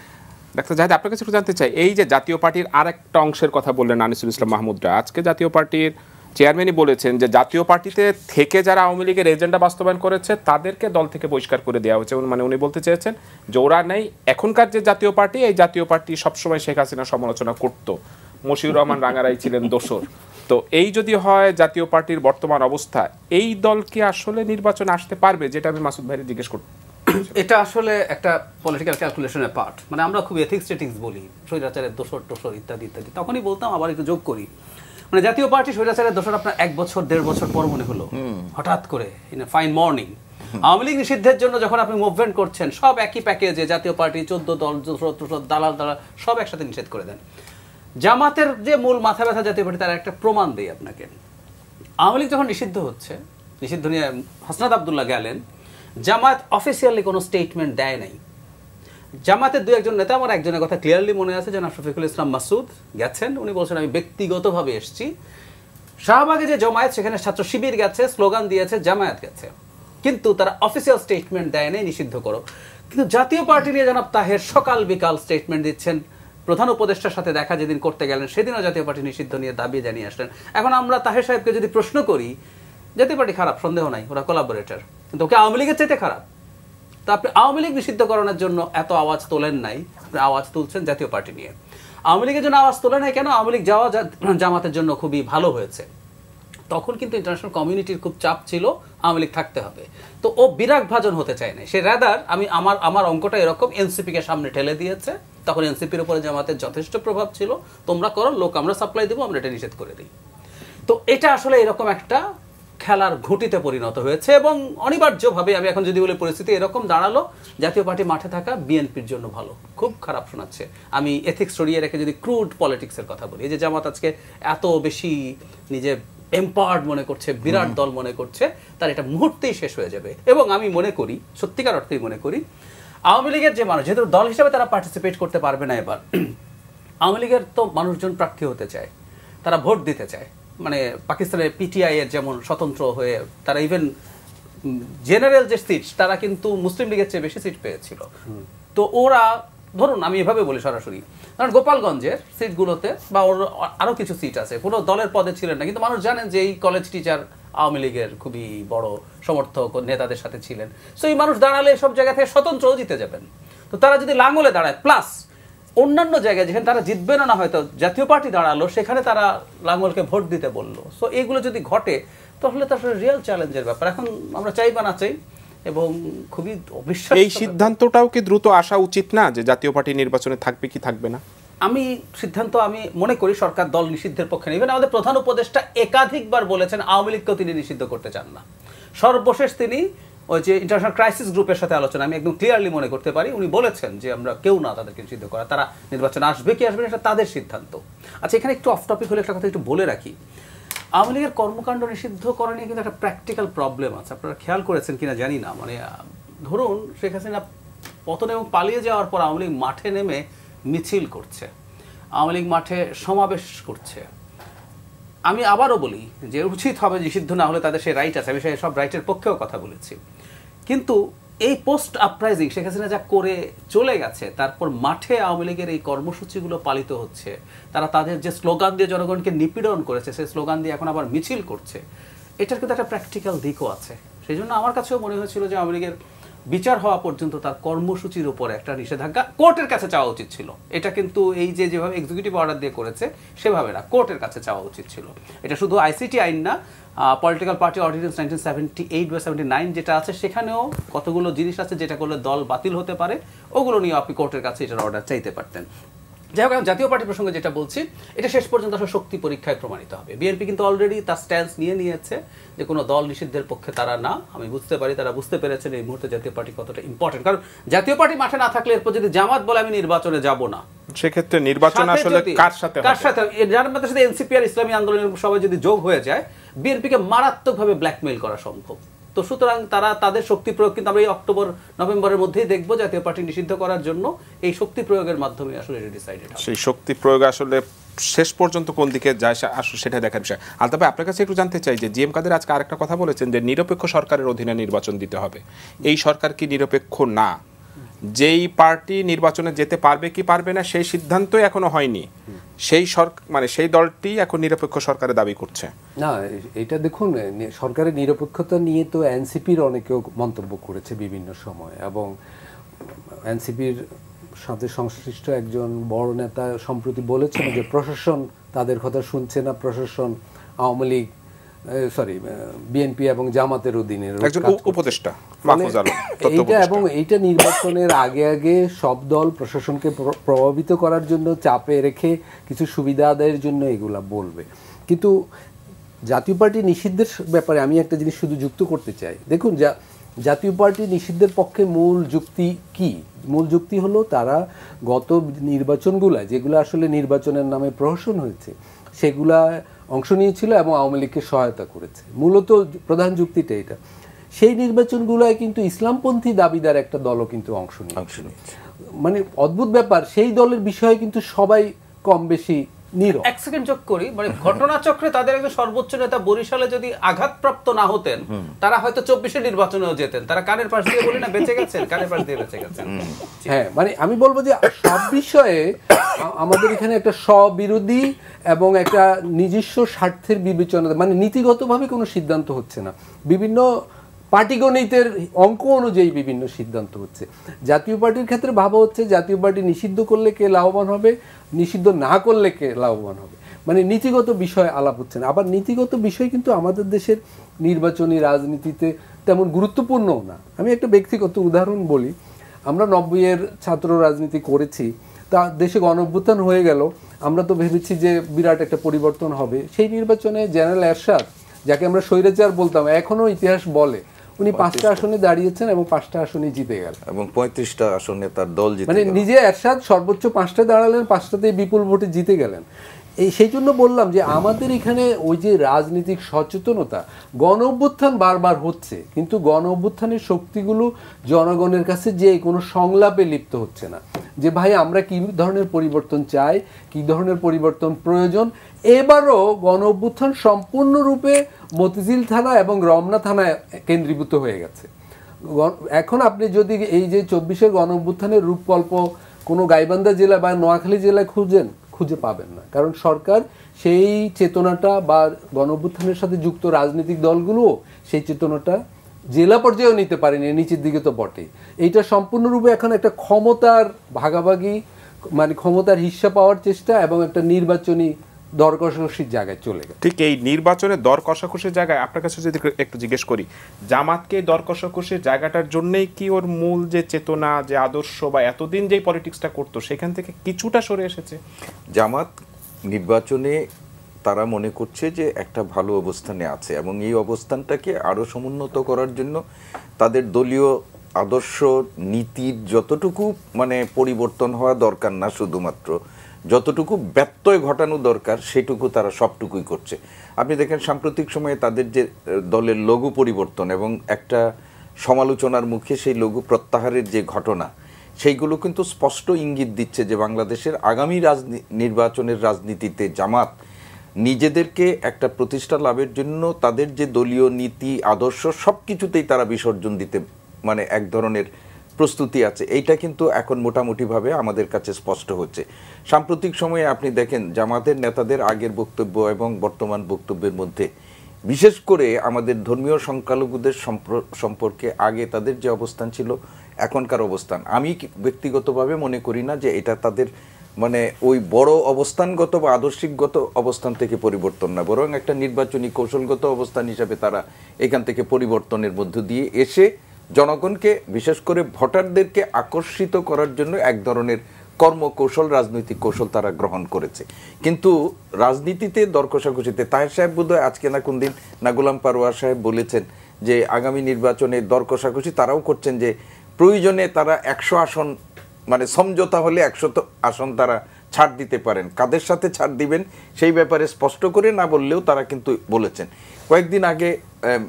A: ডাক্তার জাহিদ, আপনার কাছে একটু জানতে চাই, এই যে জাতীয় পার্টির আর একটা অংশের কথা বললেন আনিসুল ইসলাম মাহমুদরা, আজকে জাতীয় পার্টির চেয়ারম্যানই বলেছেন যে জাতীয় পার্টিতে থেকে যারা আওয়ামী লীগের এজেন্ডা বাস্তবায়ন করেছে তাদেরকে দল থেকে বহিষ্কার করে দেওয়া হয়েছে। মানে উনি বলতে চেয়েছেন যে ওরা নেই, এখনকার যে জাতীয় পার্টি, এই জাতীয় পার্টি সবসময় শেখ হাসিনার সমালোচনা করতো, মশিউর রহমান রাঙারাই ছিলেন দোসর। তো এই যদি হয় জাতীয় পার্টির বর্তমান অবস্থা, এই দল কি আসলে নির্বাচনে আসতে পারবে? যেটা আমি মাসুদ ভাইয়ের জিজ্ঞেস করব।
C: এটা আসলে একটা পলিটিক্যাল ক্যালকুলেশনের পার্ট। মানে আমরা খুব এথিক্স বলি, স্বৈরাচারের দোসর টোসর ইত্যাদি ইত্যাদি, তখনই বলতাম, আবার একটু যোগ করি, মানে জাতীয় পার্টি স্বৈরাচারের দোসর আপনার 1 বছর 1.5 বছর পর মনে হলো হঠাৎ করে in a fine morning. Awami League নিষিদ্ধের জন্য যখন আপনি মুভমেন্ট করছেন, সব একই প্যাকেজে জাতীয় পার্টি 14 দল দালাল সব একসাথে নিষেধ করে দেন। জামাতের যে মূল মাথা ব্যথা জাতীয় পার্টি, তার একটা প্রমাণ দেই আপনাকে। আওয়ামী লীগ যখন নিষিদ্ধ হচ্ছে, নিষিদ্ধ নিয়ে হাসনাত আব্দুল্লাহ গেলেন, জামাত অফিসিয়ালি কোনো স্টেটমেন্ট দেয় নাই। জামাতের 2-1 নেতা, আমার একজনের কথা ক্লিয়ারলি মনে আছে, জনাব শফিকুল ইসলাম মাসুদ গেছেন, উনি বলছেন আমি ব্যক্তিগতভাবে এসেছি। শাহবাগে যে জমায়েত, সেখানে ছাত্র শিবির গেছে, স্লোগান দিয়েছে, জামায়াত গেছে, কিন্তু তারা অফিসিয়াল স্টেটমেন্ট দেয় নাই নিষিদ্ধ করো। কিন্তু জাতীয় পার্টি নিয়ে জনাব তাহের সকাল বিকাল স্টেটমেন্ট দিচ্ছেন, প্রধান উপদেষ্টার সাথে দেখা যেদিন করতে গেলেন সেদিনও জাতীয় পার্টি নিষিদ্ধ নিয়ে দাবি জানিয়ে আসলেন। এখন আমরা তাহের সাহেবকে যদি প্রশ্ন করি, জাতীয় পার্টি খারাপ সন্দেহ নাই, ওরা কোলাবোরেটর, কিন্তু ওকে আওয়ামী লীগের চাইতে খারাপ। তো আপনি আওয়ামী লীগ নিষিদ্ধকরণের জন্য এত আওয়াজ তোলেন নাই, আপনি আওয়াজ তুলছেন জাতীয় পার্টি নিয়ে। আওয়ামী লীগের জন্য আওয়াজ তোলে নাই কেন? আওয়ামী লীগ যাওয়া জামাতের জন্য খুবই ভালো হয়েছে, তখন কিন্তু ইন্টারন্যাশনাল কমিউনিটির খুব চাপ ছিল আওয়ামী লীগ থাকতে হবে। তো ও বিরাগ ভাজন হতে চায় না, সে রাদার আমার অঙ্কটা এরকম, এনসিপিকে সামনে ঠেলে দিয়েছে, তখন এনসিপির উপরে জামাতের যথেষ্ট প্রভাব ছিল, তোমরা করো, লোক আমরা সাপ্লাই দেবো, আমরা এটা নিষেধ করে দিই। তো এটা আসলে এরকম একটা খেলার ঘুঁটিতে পরিণত হয়েছে এবং অনিবার্যভাবে আমি এখন যদি বলি পরিস্থিতি এরকম দাঁড়ালো, জাতীয় পার্টি মাঠে থাকা বিএনপির জন্য ভালো। খুব খারাপ শোনাচ্ছে, আমি এথিক্স সরিয়ে রেখে যদি ক্রুড পলিটিক্সের কথা বলি, এই যে জামাত আজকে এত বেশি নিজে এম্পাওয়ার্ড মনে করছে, বিরাট দল মনে করছে, তার এটা মুহূর্তেই শেষ হয়ে যাবে। এবং আমি মনে করি, সত্যিকার অর্থেই মনে করি, আওয়ামী লীগের যে মানুষ, যেহেতু দল হিসেবে তারা পার্টিসিপেট করতে পারবে না এবার, আওয়ামী লীগের তো মানুষজন প্রার্থী হতে চায়, তারা ভোট দিতে চায়। মানে পাকিস্তানের পিটিআই এর যেমন স্বতন্ত্র হয়ে তারা ইভেন জেনারেল যে সিট, তারা কিন্তু মুসলিম লীগের চেয়ে বেশি সিট পেয়েছিল। তো ওরা, ধরুন আমি এভাবে বলি সরাসরি, কারণ গোপালগঞ্জের সিটগুলোতে বা ওর আরও কিছু সিট আছে, কোনো দলের পদে ছিলেন না, কিন্তু মানুষ জানেন যে এই কলেজ টিচার আওয়ামী লীগের খুবই বড় সমর্থক নেতাদের সাথে ছিলেন। সো এই মানুষ দাঁড়ালে সব জায়গা থেকে স্বতন্ত্রও জিতে যাবেন। তো তারা যদি লাঙ্গলে দাঁড়ায়, প্লাস অন্যান্য জায়গায় যেখানে তারা জিতবে না, হয়তো জাতীয় পার্টি দাঁড়ালো, সেখানে তারা লাঙ্গলকে ভোট দিতে বললো। সো এইগুলো যদি ঘটে তাহলে তো আসলে রিয়েল চ্যালেঞ্জের ব্যাপার। এখন আমরা চাই বা না চাই, এবং খুবই অবিশ্বাস্য
A: এই সিদ্ধান্তটাও কি দ্রুত আসা উচিত না যে জাতীয় পার্টি নির্বাচনে থাকবে কি থাকবে না?
C: আমি মনে করি সরকার দল নিষিদ্ধের পক্ষে নেবেন। আমাদের প্রধান উপদেষ্টা একাধিকবার বলেছেন আওয়ামী লীগকেও তিনি নিষিদ্ধ করতে চান না। সর্বশেষ তিনি ওই যে ইন্টারন্যাশনাল ক্রাইসিস গ্রুপের সাথে আলোচনা, আমি একদম ক্লিয়ারলি মনে করতে পারি, উনি বলেছেন যে আমরা কেউ না তাদেরকে নিষিদ্ধ করা, তারা নির্বাচনে আসবে কি আসবে না এটা তাদের সিদ্ধান্ত। আচ্ছা, এখানে একটু অফ টপিক হলে একটা কথা একটু বলে রাখি, আওয়ামী লীগের কর্মকাণ্ড নিষিদ্ধ করা নিয়ে কিন্তু একটা প্র্যাকটিক্যাল প্রবলেম আছে, আপনারা খেয়াল করেছেন কিনা জানি না। মানে ধরুন শেখ হাসিনা পতন এবং পালিয়ে যাওয়ার পর আওয়ামী লীগ মাঠে নেমে মিছিল করছে, আওয়ামী লীগ মাঠে সমাবেশ করছে। আমি আবারও বলি যে উচিত হবে নিষিদ্ধ না হলে তাদের সেই রাইট আছে, আমি সেই সব রাইটের পক্ষেও কথা বলেছি, কিন্তু এই পোস্ট আপরাইজিং শেখ হাসিনা যা করে চলে গেছে, তারপর মাঠে আওয়ামী লীগের এই কর্মসূচিগুলো পালিত হচ্ছে, তারা তাদের যে স্লোগান দিয়ে জনগণকে নিপীড়ন করেছে সেই স্লোগান দিয়ে এখন আবার মিছিল করছে, এটার কিন্তু একটা প্র্যাকটিক্যাল দিকও আছে। সেই জন্য আমার কাছেও মনে হয়েছিল যে আওয়ামী লীগের বিচার হওয়া পর্যন্ত তার কর্মসূচির উপরে একটা নিষেধাজ্ঞা কোর্টের কাছে চাওয়া উচিত ছিল। এটা কিন্তু এই যে যেভাবে এক্সিকিউটিভ অর্ডার দিয়ে করেছে সেভাবে না, কোর্টের কাছে চাওয়া উচিত ছিল। এটা শুধু আইসিটি আইন না, পলিটিক্যাল পার্টি অর্ডিন্যান্স 1978 বা 79 যেটা আছে, সেখানেও কতগুলো জিনিস আছে যেটা করলে দল বাতিল হতে পারে, ওগুলো নিয়ে আপনি কোর্টের কাছে এটার অর্ডার চাইতে পারতেন। যাই হোক, জাতীয় পার্টি প্রসঙ্গে যেটা বলছি, এটা শেষ পর্যন্ত আসলে শক্তি পরীক্ষায় প্রমাণিত হবে। বিএনপি কিন্তু অলরেডি তার স্ট্যান্স নিয়েছে যে কোনো দল নিষিদ্ধের পক্ষে তারা না। আমি বুঝতে পারি তারা বুঝতে পেরেছেন এই মুহূর্তে জাতীয় পার্টি কতটা ইম্পর্টেন্ট, কারণ জাতীয় পার্টি মাঠে না থাকলে এরপর যদি জামাত বলে আমি নির্বাচনে যাব না,
A: সেক্ষেত্রে নির্বাচন আসলে কার সাথে
C: জামাতের সাথে এনসিপি আর ইসলামী আন্দোলনের সবাই যদি যোগ হয়ে যায়, বিএনপিকে মারাত্মকভাবে ব্ল্যাকমেইল করা সম্ভব। তো সুতরাং তারা তাদের শক্তি প্রয়োগ কিন্তু আমরা এই অক্টোবর নভেম্বরের মধ্যেই দেখবো জাতীয় পার্টি নিষিদ্ধ করার জন্য এই শক্তি প্রয়োগের মাধ্যমে আসলে এটা ডিসাইডেড হবে।
A: সেই শক্তি প্রয়োগ আসলে শেষ পর্যন্ত কোন দিকে যায় আসলে সেটা দেখার বিষয়। আলতাফ ভাই, আপনার কাছে একটু জানতে চাই যে জিএম কাদের আজকে আরেকটা কথা বলেছেন যে নিরপেক্ষ সরকারের অধীনে নির্বাচন দিতে হবে। এই সরকার কি নিরপেক্ষ না? যেই পার্টি নির্বাচনে যেতে পারবে কি পারবে না সেই সিদ্ধান্তই এখনো হয়নি, সেই মানে সেই দলটি এখন নিরপেক্ষ সরকারের দাবি করছে।
D: না, এটা দেখুন, সরকারের নিরপেক্ষতা নিয়ে তো এনসিপির অনেকেও মন্তব্য করেছে বিভিন্ন সময়, এবং এনসিপির সাথে সংশ্লিষ্ট একজন বড় নেতা সম্প্রতি বলেছেন যে প্রশাসন তাদের কথা শুনছে না, প্রশাসন আওয়ামী লীগ বিএনপি এবং জামাতের অধীনে
A: উপদেষ্টা
D: এইটা, এবং এইটা নির্বাচনের আগে আগে সব দল প্রশাসনকে প্রভাবিত করার জন্য চাপে রেখে কিছু সুবিধা আদায়ের জন্য এগুলা বলবে। কিন্তু জাতীয় পার্টি নিষিদ্ধের ব্যাপারে আমি একটা জিনিস শুধু যুক্ত করতে চাই। দেখুন, জাতীয় পার্টি নিষিদ্ধের পক্ষে মূল যুক্তি কি? মূল যুক্তি হলো তারা গত নির্বাচনগুলা, যেগুলো আসলে নির্বাচনের নামে প্রহসন হয়েছে, সেগুলা অংশ নিয়েছিল এবং আওয়ামী লীগকে সহায়তা করেছে। মূলত প্রধান যুক্তিটা এটা। সেই নির্বাচনগুলোয় কিন্তু ইসলামপন্থী দাবিদার একটা দলও কিন্তু অংশ নিয়েছে। মানে অদ্ভুত ব্যাপার, সেই দলের বিষয়ে কিন্তু সবাই কম বেশি নীরব।
C: এক সেকেন্ড যোগ করি, মানে ঘটনাচক্রে তাদের একজন সর্বোচ্চ নেতা বরিশালে যদি আঘাতপ্রাপ্ত না হতেন তারা হয়তো 24-এ নির্বাচনেও যেতেন। তারা কানের পাশ দিয়ে বলি না বেঁচে গেছেন, কানের পাশ দিয়ে বেঁচে গেছেন।
D: হ্যাঁ, মানে আমি বলবো যে সব বিষয়ে আমাদের এখানে একটা স্ববিরোধী এবং একটা নিজস্ব স্বার্থের বিবেচনা, মানে নীতিগতভাবে কোনো সিদ্ধান্ত হচ্ছে না, বিভিন্ন পাটিগণিতের অঙ্ক অনুযায়ী বিভিন্ন সিদ্ধান্ত হচ্ছে। জাতীয় পার্টির ক্ষেত্রে ভাবা হচ্ছে জাতীয় পার্টি নিষিদ্ধ করলে কে লাভবান হবে, নিষিদ্ধ না করলে কে লাভবান হবে, মানে নীতিগত বিষয় আলাপ হচ্ছে না। আবার নীতিগত বিষয় কিন্তু আমাদের দেশের নির্বাচনী রাজনীতিতে তেমন গুরুত্বপূর্ণও না। আমি একটা ব্যক্তিগত উদাহরণ বলি, আমরা 90-এর ছাত্র রাজনীতি করেছি, তা দেশে গণঅভ্যুত্থান হয়ে গেল, আমরা তো ভেবেছি যে বিরাট একটা পরিবর্তন হবে। সেই নির্বাচনে জেনারেল এরশাদ, যাকে আমরা স্বৈরাচার বলতাম, এখনও ইতিহাস বলে উনি 5টা আসনে দাঁড়িয়েছেন এবং 5টা আসনে জিতে গেল,
E: এবং 35টা আসনে তার দল জিতে
D: মানে
E: গেল।
D: নিজে এরশাদ সর্বোচ্চ 5টা দাঁড়ালেন, 5টাতেই বিপুল ভোটে জিতে গেলেন। সেই জন্য বললাম যে আমাদের এখানে ওই যে রাজনৈতিক সচেতনতা, গণ অভ্যুত্থান বারবার হচ্ছে, কিন্তু গণ অভ্যুত্থানের শক্তিগুলো জনগণের কাছে যে কোনো সংলাপে লিপ্ত হচ্ছে না, যে ভাই আমরা কি ধরনের পরিবর্তন চাই, কি ধরনের পরিবর্তন প্রয়োজন। এবারও গণ অভ্যুত্থান সম্পূর্ণরূপে মতিঝিল থানা এবং রমনা থানায় কেন্দ্রীভূত হয়ে গেছে। এখন আপনি যদি এই যে 24-এর গণ অভ্যুত্থানের রূপকল্প কোনো গাইবান্ধা জেলা বা নোয়াখালী জেলায় খুঁজে পাবেন না, কারণ সরকার সেই চেতনাটা বা গণ অভ্যুত্থানের সাথে যুক্ত রাজনৈতিক দলগুলোও সেই চেতনাটা জেলা পর্যায়েও নিতে পারেনি, নিচের দিকে তো বটেই। এইটা সম্পূর্ণরূপে এখন একটা ক্ষমতার ভাগাভাগি, মানে ক্ষমতার হিস্সা পাওয়ার চেষ্টা এবং একটা নির্বাচনী দর কষাকষির জায়গায় চলে গেছে।
A: ঠিক এই নির্বাচনে দর কষাকষির জায়গায় আপনার কাছে যদি একটু জিজ্ঞেস করি, জামাতকে দর কষাকষির জায়গাটার জন্যই কি ওর মূল যে চেতনা, যে আদর্শ বা এতদিন যেই পলিটিক্সটা করতো সেখান থেকে কিছুটা সরে এসেছে?
E: জামাত নির্বাচনে তারা মনে করছে যে একটা ভালো অবস্থানে আছে এবং এই অবস্থানটাকে আরও সমুন্নত করার জন্য তাদের দলীয় আদর্শ নীতির যতটুকু মানে পরিবর্তন হওয়া দরকার না, শুধুমাত্র যতটুকু ব্যত্যয় ঘটানো দরকার সেটুকু তারা সবটুকুই করছে। আপনি দেখেন সাম্প্রতিক সময়ে তাদের যে দলের লঘু পরিবর্তন এবং একটা সমালোচনার মুখে সেই লঘু প্রত্যাহারের যে ঘটনা, সেইগুলো কিন্তু স্পষ্ট ইঙ্গিত দিচ্ছে যে বাংলাদেশের আগামী নির্বাচনের রাজনীতিতে জামাত নিজেদেরকে একটা প্রতিষ্ঠা লাভের জন্য তাদের যে দলীয় নীতি আদর্শ সব কিছুতেই তারা বিসর্জন দিতে মানে এক ধরনের প্রস্তুতি আছে। এইটা কিন্তু এখন মোটামুটিভাবে আমাদের কাছে স্পষ্ট হচ্ছে। সাম্প্রতিক সময়ে আপনি দেখেন জামাতের নেতাদের আগের বক্তব্য এবং বর্তমান বক্তব্যের মধ্যে, বিশেষ করে আমাদের ধর্মীয় সংখ্যালঘুদের সম্পর্কে আগে তাদের যে অবস্থান ছিল, এখনকার অবস্থান, আমি ব্যক্তিগতভাবে মনে করি না যে এটা তাদের মানে ওই বড় অবস্থানগত বা আদর্শিকগত অবস্থান থেকে পরিবর্তন না, বরং একটা নির্বাচনী কৌশলগত অবস্থান হিসাবে তারা এখান থেকে পরিবর্তনের মধ্য দিয়ে এসে জনগণকে, বিশেষ করে ভোটারদেরকে আকর্ষিত করার জন্য এক ধরনের কর্মকৌশল, রাজনৈতিক কৌশল তারা গ্রহণ করেছে। কিন্তু রাজনীতিতে দর কষাকষিতে তাহের সাহেব বোধহয় আজকে না কোন দিন না গোলাম পারওয়ার সাহেব বলেছেন যে আগামী নির্বাচনে দর কষাকষি তারাও করছেন, যে প্রয়োজনে তারা 100 আসন মানে সমঝোতা হলে 100 আসন তারা ছাড় দিতে পারেন। কাদের সাথে ছাড় দিবেন সেই ব্যাপারে স্পষ্ট করে না বললেও তারা কিন্তু বলেছেন। কয়েকদিন আগে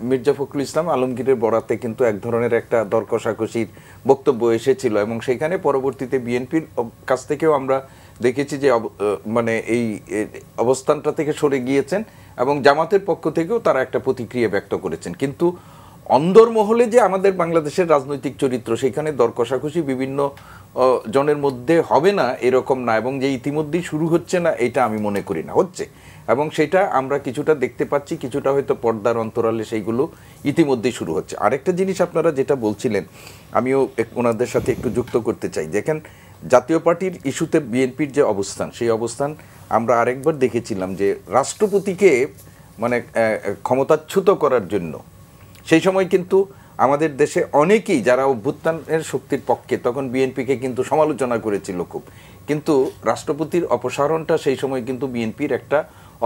E: মির্জা ফখরুল ইসলাম আলমগীরের বরাতে কিন্তু এক ধরনের একটা দর কষাকষির বক্তব্য এসেছিল এবং সেখানে পরবর্তীতে বিএনপির কাছ থেকেও আমরা দেখেছি যে মানে এই অবস্থানটা থেকে সরে গিয়েছেন এবং জামাতের পক্ষ থেকেও তারা একটা প্রতিক্রিয়া ব্যক্ত করেছেন। কিন্তু অন্দরমহলে যে আমাদের বাংলাদেশের রাজনৈতিক চরিত্র, সেখানে দর কষাকষি বিভিন্ন জনের মধ্যে হবে না এরকম না, এবং যে ইতিমধ্যেই শুরু হচ্ছে না এটা আমি মনে করি না, হচ্ছে। এবং সেটা আমরা কিছুটা দেখতে পাচ্ছি, কিছুটা হয়তো পর্দার অন্তরালে সেইগুলো ইতিমধ্যেই শুরু হচ্ছে। আরেকটা জিনিস আপনারা যেটা বলছিলেন আমিও ওনাদের সাথে একটু যুক্ত করতে চাই। দেখেন জাতীয় পার্টির ইস্যুতে বিএনপির যে অবস্থান, সেই অবস্থান আমরা আরেকবার দেখেছিলাম যে রাষ্ট্রপতিকে মানে ক্ষমতাচ্যুত করার জন্য সেই সময় কিন্তু আমাদের দেশে অনেকেই যারা অভ্যুত্থানের শক্তির পক্ষে তখন বিএনপিকে কিন্তু সমালোচনা করেছিল খুব, কিন্তু রাষ্ট্রপতির অপসারণটা সেই সময় কিন্তু বিএনপির একটা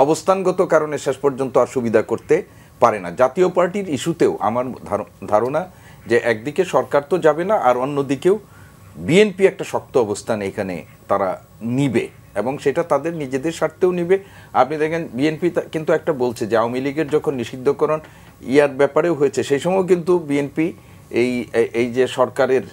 E: অবস্থানগত কারণে শেষ পর্যন্ত আর সুবিধা করতে পারে না। জাতীয় পার্টির ইস্যুতেও আমার ধারণা যে একদিকে সরকার তো যাবে না, আর অন্যদিকেও বিএনপি একটা শক্ত অবস্থান এখানে তারা নিবে এবং সেটা তাদের নিজেদের স্বার্থেও নিবে। আপনি দেখেন বিএনপি কিন্তু একটা বলছে যে আওয়ামী লীগের যখন নিষিদ্ধকরণ ইয়ার ব্যাপারেও হয়েছে, সেই সময় কিন্তু বিএনপি এই যে সরকারের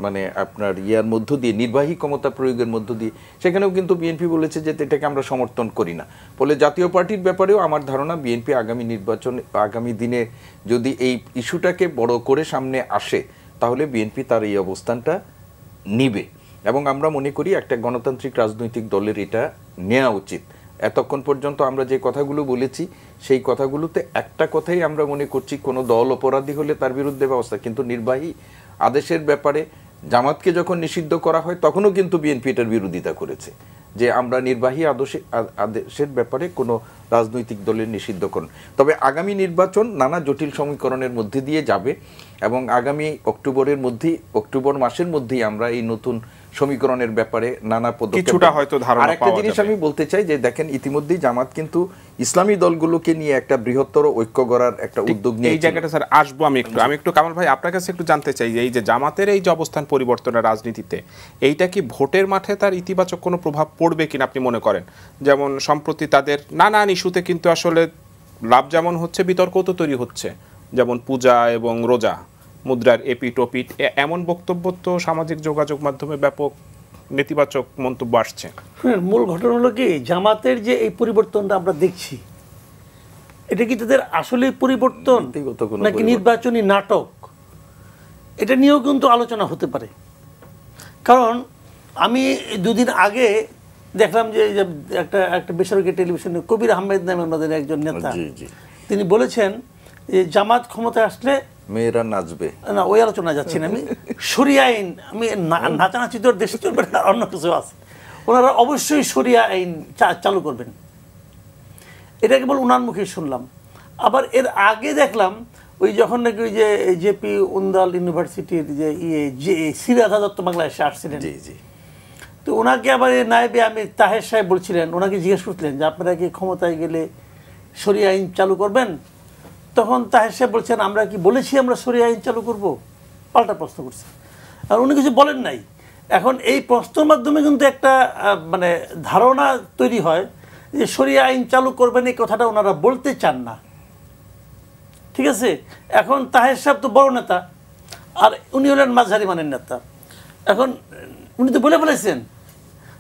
E: মানে আপনার ইয়ার মধ্য দিয়ে নির্বাহী ক্ষমতা প্রয়োগের মধ্য দিয়ে, সেখানেও কিন্তু বিএনপি বলেছে যে এটাকে আমরা সমর্থন করি না। ফলে জাতীয় পার্টির ব্যাপারেও আমার ধারণা বিএনপি আগামী দিনে যদি এই ইস্যুটাকে বড় করে সামনে আসে, তাহলে বিএনপি তার এই অবস্থানটা নিবে। এবং আমরা মনে করি একটা গণতান্ত্রিক রাজনৈতিক দলের এটা নেওয়া উচিত। এতক্ষণ পর্যন্ত আমরা যে কথাগুলো বলেছি, সেই কথাগুলোতে একটা কথাই আমরা মনে করছি, কোনো দল অপরাধী হলে তার বিরুদ্ধে ব্যবস্থা, কিন্তু নির্বাহী আদেশের ব্যাপারে জামাতকে যখন নিষিদ্ধ করা হয় তখনও কিন্তু বিএনপি এটার বিরোধিতা করেছে, যে আমরা নির্বাহী আদেশের ব্যাপারে কোনো রাজনৈতিক দলের নিষিদ্ধকরণ। তবে আগামী নির্বাচন নানা জটিল সমীকরণের মধ্যে দিয়ে যাবে এবং আগামী অক্টোবর মাসের মধ্যেই আমরা এই নতুন সমীকরণের ব্যাপারে নানা পদক্ষেপ। আরেকটা জিনিস আমি বলতে চাই যে দেখেন, ইতিমধ্যেই জামাত কিন্তু ইসলামী দলগুলোকে নিয়ে একটা বৃহত্তর ঐক্য গড়ার একটা উদ্যোগ নিয়ে,
A: এই জায়গাটা স্যার আসবো আমি একটু কামাল ভাই আপনার কাছে একটু জানতে চাই যে এই যে জামাতের এই যে অবস্থান পরিবর্তনের রাজনীতিতে, এইটা কি ভোটের মাঠে তার ইতিবাচক কোনো প্রভাব পড়বে কিনা আপনি মনে করেন? যেমন সম্প্রতি তাদের নানান ইস্যুতে কিন্তু আসলে লাভ যেমন হচ্ছে, বিতর্ক তো তৈরি হচ্ছে, যেমন পূজা এবং রোজা, মুদ্রার এপিট ওপিট, এমন বক্তব্য তো সামাজিক যোগাযোগ মাধ্যমে ব্যাপক নেতিবাচক মন্তব্য আসছে।
B: মূল ঘটনা হলো কি, জামাতের যে এই পরিবর্তনটা আমরা দেখছি, এটা কি তাদের আসলে পরিবর্তন নাকি নির্বাচনী নাটক, এটা নিয়েও কিন্তু আলোচনা হতে পারে। কারণ আমি দুদিন আগে দেখলাম যে একটা বেসরকারি টেলিভিশনে কবির আহমেদ নামে ওনাদের একজন নেতা, তিনি বলেছেন যে জামাত ক্ষমতায় আসলে
E: মেয়েরা নাচবে
B: না, ওই আলোচনা যাচ্ছি না আমি, শরিয়া আইন, আমি নাচানাচি তো দেশে চলবে না, অন্য কিছু আছে, ওনারা অবশ্যই শরিয়া আইন চালু করবেন, এটা কেবল ওনার মুখে শুনলাম। আবার এর আগে দেখলাম ওই যখন নাকি ওই যে জেপি উন্দাল ইউনিভার্সিটির যে সিরাধা দত্ত বাংলাদেশে আসছিলেন, তো ওনাকে আবার নায়েবে আমি তাহের সাহেব বলছিলেন, ওনাকে জিজ্ঞেস করছিলেন যে আপনারা কি ক্ষমতায় গেলে শরিয়া আইন চালু করবেন? তখন তাহের সাহেব বলছেন আমরা কি বলেছি আমরা শরিয়া আইন চালু করব? পাল্টা প্রশ্ন করছে, আর উনি কিছু বলেন নাই। এখন এই প্রশ্নের মাধ্যমে কিন্তু একটা মানে ধারণা তৈরি হয় যে শরিয়া আইন চালু করবেন, এই কথাটা ওনারা বলতে চান না। ঠিক আছে, এখন তাহের সাহেব তো বড় নেতা, আর উনি হলেন মাঝারি মানের নেতা, এখন উনি তো বলে ফেলেছেন।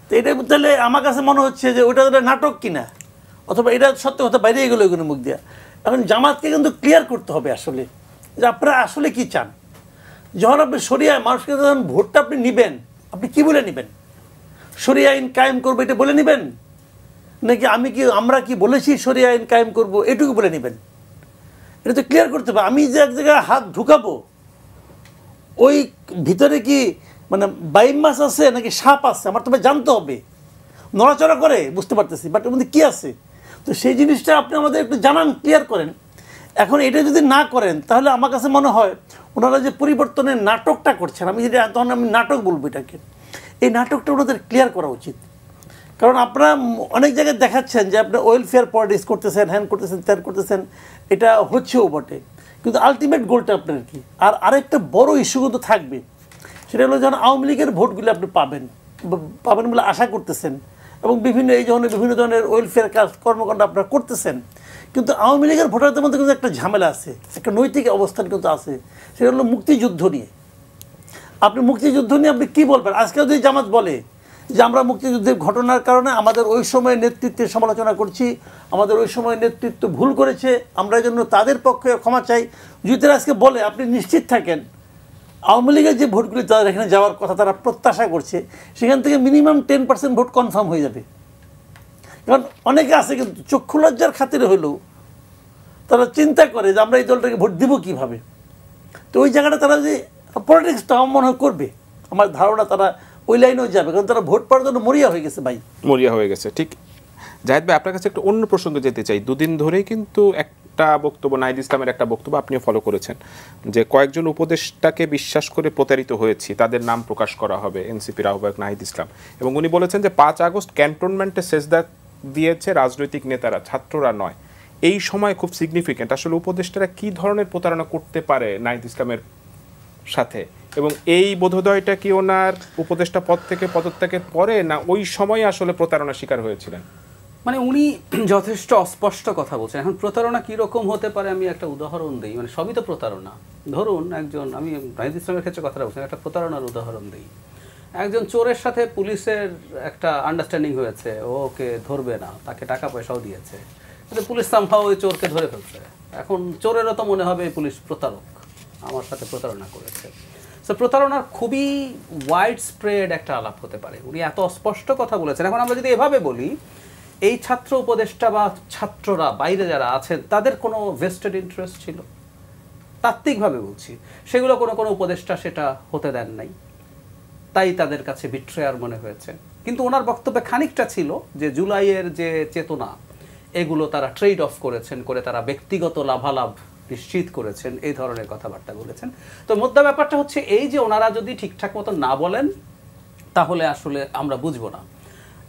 B: তো এটা তাহলে আমার কাছে মনে হচ্ছে যে ওটা নাটক কিনা, অথবা এটা সত্য কথা বাইরে গেলো এগুলো মুখ দিয়া। এখন জামাতকে কিন্তু ক্লিয়ার করতে হবে আসলে যে আপনারা আসলে কি চান। যখন আপনি শরিয়া মানুষকে যখন ভোটটা আপনি নেবেন, আপনি কি বলে নেবেন? শরিয়া আইন কায়েম করবো এটা বলে নেবেন, নাকি আমরা কি বলেছি শরিয়া আইন কায়েম করবো এটুকু বলে নেবেন? এটা তো ক্লিয়ার করতে হবে। আমি যে এক জায়গায় হাত ঢুকাবো, ওই ভিতরে কি মানে বাইম মাছ আছে নাকি সাপ আছে, আমার তবে জানতে হবে। নড়াচড়া করে বুঝতে পারতেছি, বাট এর মধ্যে কী আছে, তো সেই জিনিসটা আপনি আমাদের একটু জানান, ক্লিয়ার করেন। এখন এটা যদি না করেন, তাহলে আমার কাছে মনে হয় ওনারা যে পরিবর্তনের নাটকটা করছেন, আমি যেটা তখন আমি নাটক বলবো এটাকে, এই নাটকটা ওনাদের ক্লিয়ার করা উচিত। কারণ আপনারা অনেক জায়গায় দেখাচ্ছেন যে আপনি ওয়েলফেয়ার পলিটিক্স করতেছেন, হ্যান করতেছেন, ত্যান করতেছেন, এটা হচ্ছেও বটে, কিন্তু আলটিমেট গোলটা আপনার কি? আর আরেকটা বড় ইস্যু কিন্তু থাকবে, সেটা হলো যখন আওয়ামী লীগের ভোটগুলো আপনি পাবেন বলে আশা করতেছেন, এবং বিভিন্ন ধরনের ওয়েলফেয়ার কাজ কর্মকাণ্ড আপনারা করতেছেন, কিন্তু আওয়ামী লীগের ভোটারদের মধ্যে কিন্তু একটা ঝামেলা আছে, একটা নৈতিক অবস্থান কিন্তু আছে, সেটা হলো মুক্তিযুদ্ধ নিয়ে। আপনি মুক্তিযুদ্ধ নিয়ে আপনি কী বলবেন? আজকে যদি জামাত বলে যে আমরা মুক্তিযুদ্ধের ঘটনার কারণে আমাদের ওই সময় নেতৃত্বের সমালোচনা করছি, আমাদের ওই সময় নেতৃত্ব ভুল করেছে, আমরা জন্য তাদের পক্ষে ক্ষমা চাই, যদি তারা আজকে বলে, আপনি নিশ্চিত থাকেন আওয়ামী লীগের যে ভোটগুলি তারা এখানে যাওয়ার কথা তারা প্রত্যাশা করছে, সেখান থেকে মিনিমাম 10% ভোট কনফার্ম হয়ে যাবে। কারণ অনেকে আছে কিন্তু চক্ষু লজ্জার খাতিরে হলেও তারা চিন্তা করে যে আমরা এই দলটাকে ভোট দিব কীভাবে। তো ওই জায়গাটা তারা যে পলিটিক্সটা আমার মনে হয় করবে, আমার ধারণা তারা ওই লাইনেও যাবে, কারণ তারা ভোট পাওয়ার জন্য মরিয়া হয়ে গেছে ভাই,
A: মরিয়া হয়ে গেছে। ঠিক জাহিদ ভাই, আপনার কাছে একটু অন্য প্রসঙ্গে যেতে চাই। দুদিন ধরেই কিন্তু একটা বক্তব্য, নাহিদ ইসলামের একটা বক্তব্য আপনিও ফলো করেছেন, যে কয়েকজন উপদেষ্টাকে বিশ্বাস করে প্রতারিত হয়েছি, তাদের নাম প্রকাশ করা হবে, এনসিপির আহ্বায়ক নাহিদ ইসলাম, এবং উনি বলেছেন যে 5 আগস্ট ক্যান্টনমেন্টে সেজদা দিয়েছে রাজনৈতিক নেতারা, ছাত্ররা নয়। এই সময় খুব সিগনিফিক্যান্ট। আসলে উপদেষ্টারা কি ধরনের প্রতারণা করতে পারে নাহিদ ইসলামের সাথে, এবং এই বোধোদয়টা কি ওনার উপদেষ্টা পদ থেকে পদত্যাগের পরে, না ওই সময় আসলে প্রতারণার শিকার হয়েছিলেন?
C: মানে উনি যথেষ্ট অস্পষ্ট কথা বলছেন। এখন প্রতারণা কীরকম হতে পারে আমি একটা উদাহরণ দিই, মানে সবই তো প্রতারণা। ধরুন একজন, আমি নাহিদ ইসলামের ক্ষেত্রে কথাটা বলছি, একটা প্রতারণার উদাহরণ দিই। একজন চোরের সাথে পুলিশের একটা আন্ডারস্ট্যান্ডিং হয়েছে, ওকে ধরবে না, তাকে টাকা পয়সাও দিয়েছে, কিন্তু পুলিশ সামহাও ওই চোরকে ধরে ফেলছে। এখন চোরেরও তো মনে হবে পুলিশ প্রতারক, আমার সাথে প্রতারণা করেছে। সো প্রতারণার খুবই ওয়াইড স্প্রেড একটা আলাপ হতে পারে। উনি এত স্পষ্ট কথা বলেছেন। এখন আমরা যদি এভাবে বলি, এই ছাত্র উপদেষ্টা বা ছাত্ররা বাইরে যারা আছেন তাদের কোনো ভেস্টেড ইন্টারেস্ট ছিল, তাত্ত্বিকভাবে বলছি, সেগুলো কোনো উপদেষ্টা সেটা হতে দেন নাই, তাই তাদের কাছে বিট্রেয়ার মনে হয়েছে। কিন্তু ওনার বক্তব্যে খানিকটা ছিল যে জুলাইয়ের যে চেতনা, এগুলো তারা ট্রেড অফ করেছেন, করে তারা ব্যক্তিগত লাভালাভ নিশ্চিত করেছেন, এই ধরনের কথাবার্তা বলেছেন। তো মোদ্দা ব্যাপারটা হচ্ছে এই যে ওনারা যদি ঠিকঠাক মতো না বলেন তাহলে আসলে আমরা বুঝবো না।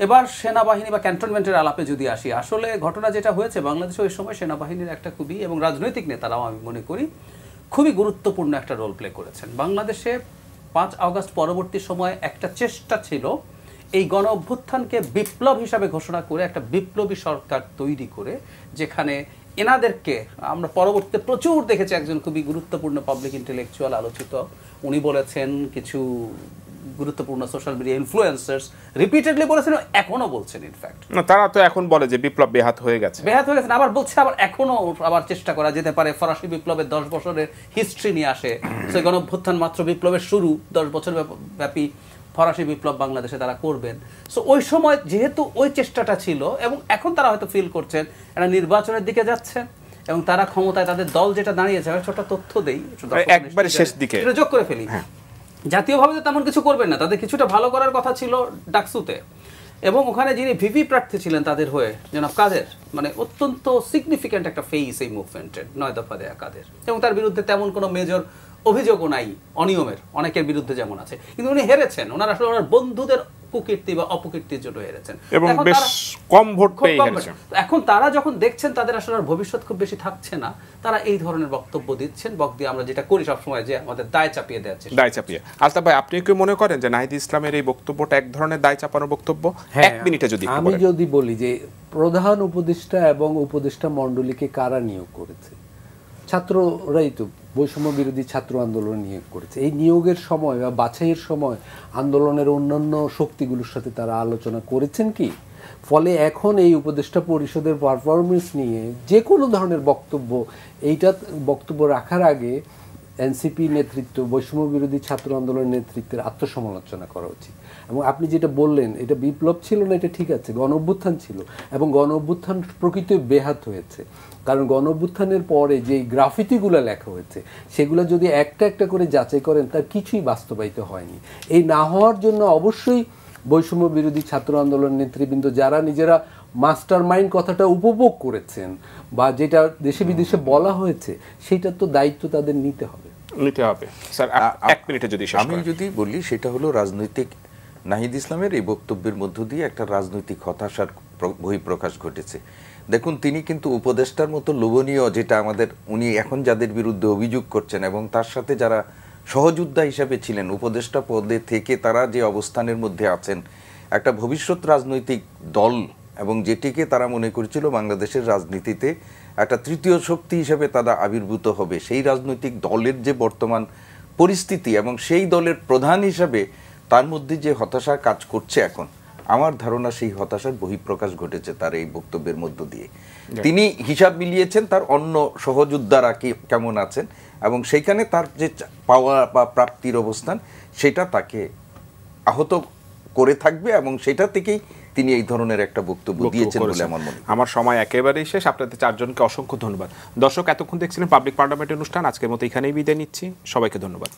C: এবার সেনাবাহিনী বা ক্যান্টনমেন্টের আলাপে যদি আসি, আসলে ঘটনা যেটা হয়েছে বাংলাদেশে ওই সময় সেনাবাহিনীর একটা খুবই, এবং রাজনৈতিক নেতারাও আমি মনে করি খুবই গুরুত্বপূর্ণ একটা রোল প্লে করেছেন। বাংলাদেশে 5 আগস্ট পরবর্তী সময়ে একটা চেষ্টা ছিল এই গণ অভ্যুত্থানকে বিপ্লব হিসাবে ঘোষণা করে একটা বিপ্লবী সরকার তৈরি করে, যেখানে এনাদেরকে আমরা পরবর্তীতে প্রচুর দেখেছি। একজন খুবই গুরুত্বপূর্ণ পাবলিক ইন্টেলেকচুয়াল আলোচিত, উনি বলেছেন, কিছু গুরুত্বপূর্ণ সোশ্যাল মিডিয়া ইনফ্লুয়েন্সার্স রিপিটেডলি বলেছেন, এখনো বলছেন। ইনফ্যাক্ট
A: তারা তো এখন বলে যে বিপ্লব বেহাত হয়ে গেছে,
C: আবার বলছে, আবার এখনো আবার চেষ্টা করা যেতে পারে। ফরাসি বিপ্লবের 10 বছরের হিস্ট্রি নিয়ে আসে, সেই গণ অভ্যুত্থান মাত্র বিপ্লবের শুরু, 10 বছর ব্যাপী ফরাসি বিপ্লব বাংলাদেশে তারা করবেন। সো ওই সময় যেহেতু ওই চেষ্টাটা ছিল, এবং এখন তারা হয়তো ফিল করছেন একটা নির্বাচনের দিকে যাচ্ছে, এবং তারা ক্ষমতায়, তাদের দল যেটা দাঁড়িয়েছে, ছোট তথ্য দেই
A: একবারে শেষ দিকে
C: এটা যোগ করে ফেলি। জাতীয়ভাবে তো তেমন কিছু করবেন না, তাদের কিছুটা ভালো করার কথা ছিল ডাকসুতে, এবং ওখানে যিনি ভিপি প্রার্থী ছিলেন তাদের হয়ে জনাব কাদের, মানে অত্যন্ত সিগনিফিক্যান্ট একটা ফেস এই মুভমেন্টের, 9 দফা দেয়া কাদের, এবং তার বিরুদ্ধে তেমন কোনো মেজর অভিযোগও নাই অনিয়মের, অনেকের বিরুদ্ধে যেমন আছে, কিন্তু উনি হেরেছেন। ওনার আসলে ওনার বন্ধুদের কুকীর্তি বা অপকীর্তির জন্য হেরেছেন,
A: এবং বেশ কম ভোট পেয়ে হেরেছেন।
C: এখন তারা যখন দেখছেন তাদের আসলে ভবিষ্যৎ খুব বেশি থাকছে না, তারা এই ধরনের বক্তব্য দিচ্ছেন। দিয়ে আমরা যেটা করি সবসময়, যে আমাদের দায় চাপিয়ে দেওয়া, দায় চাপিয়ে।
A: আলতাফ ভাই, আপনি কি মনে করেন যে নাহিদ ইসলামের এই বক্তব্যটা এক ধরনের দায় চাপানোর বক্তব্য? 1 মিনিটে যদি
D: আমি যদি বলি যে প্রধান উপদেষ্টা এবং উপদেষ্টা মণ্ডলীকে কারা নিয়োগ করেছে? ছাত্ররাই তো, বৈষম্য বিরোধী ছাত্র আন্দোলন নিয়োগ করেছে। এই নিয়োগের সময় বা বাছাইয়ের সময় আন্দোলনের অন্যান্য শক্তিগুলোর সাথে তারা আলোচনা করেছেন কি? ফলে এখন এই উপদেষ্টা পরিষদের পারফরমেন্স নিয়ে যে কোনো ধরনের বক্তব্য রাখার আগে এনসিপি নেতৃত্ব, বৈষম্য বিরোধী ছাত্র আন্দোলনের নেতৃত্বের আত্মসমালোচনা করা উচিত। এবং আপনি যেটা বললেন, এটা বিপ্লব ছিল না, এটা ঠিক আছে, গণ অভ্যুত্থান ছিল, এবং গণ অভ্যুত্থান প্রকৃতই বেহাত হয়েছে। কারণ গণ অভ্যুত্থানের পরে যে গ্রাফিতিগুলো লেখা হয়েছে, সেগুলো যদি একটা একটা করে যাচাই করেন, তার কিছুই বাস্তবায়িত হয়নি। এই না হওয়ার জন্য অবশ্যই বৈষম্য বিরোধী ছাত্র আন্দোলন নেতৃবৃন্দ, যারা নিজেরা মাস্টার মাইন্ড কথাটা উপভোগ করেছেন বা যেটা দেশে বিদেশে বলা হয়েছে, সেটার তো দায়িত্ব তাদের নিতে হবে।
A: স্যার 1 মিনিটে যদি
E: আমি যদি বলি, সেটা হলো রাজনৈতিক, নাহিদ ইসলামের এই বক্তব্যের মধ্য দিয়ে একটা রাজনৈতিক হতাশার বহিঃপ্রকাশ ঘটেছে। দেখুন, তিনি কিন্তু উপদেষ্টার মতো লোভনীয়, যেটা আমাদের, উনি এখন যাদের বিরুদ্ধে অভিযোগ করছেন এবং তার সাথে যারা সহযোদ্ধা হিসাবে ছিলেন, উপদেষ্টা পদে থেকে তারা যে অবস্থানের মধ্যে আছেন, একটা ভবিষ্যৎ রাজনৈতিক দল, এবং যেটিকে তারা মনে করেছিল বাংলাদেশের রাজনীতিতে একটা তৃতীয় শক্তি হিসেবে তারা আবির্ভূত হবে, সেই রাজনৈতিক দলের যে বর্তমান পরিস্থিতি এবং সেই দলের প্রধান হিসাবে তার মধ্যে যে হতাশা কাজ করছে এখন, আমার ধারণা সেই হতাশার বহিঃপ্রকাশ ঘটেছে তার এই বক্তব্যের মধ্য দিয়ে। তিনি হিসাব মিলিয়েছেন তার অন্য সহযোদ্ধারা কেমন আছেন, এবং সেইখানে তার যে পাওয়া বা প্রাপ্তির অবস্থান, সেটা তাকে আহত করে থাকবে, এবং সেটা থেকেই তিনি এই ধরনের একটা বক্তব্য দিয়েছেন বলে আমার মনে হয়।
A: আমার সময় একেবারেই শেষ। আপনাদের 4 জনকে অসংখ্য ধন্যবাদ। দর্শক, এতক্ষণ দেখছিলেন পাবলিক পার্লামেন্ট অনুষ্ঠান। আজকের মতো এখানেই বিদায় নিচ্ছি। সবাইকে ধন্যবাদ।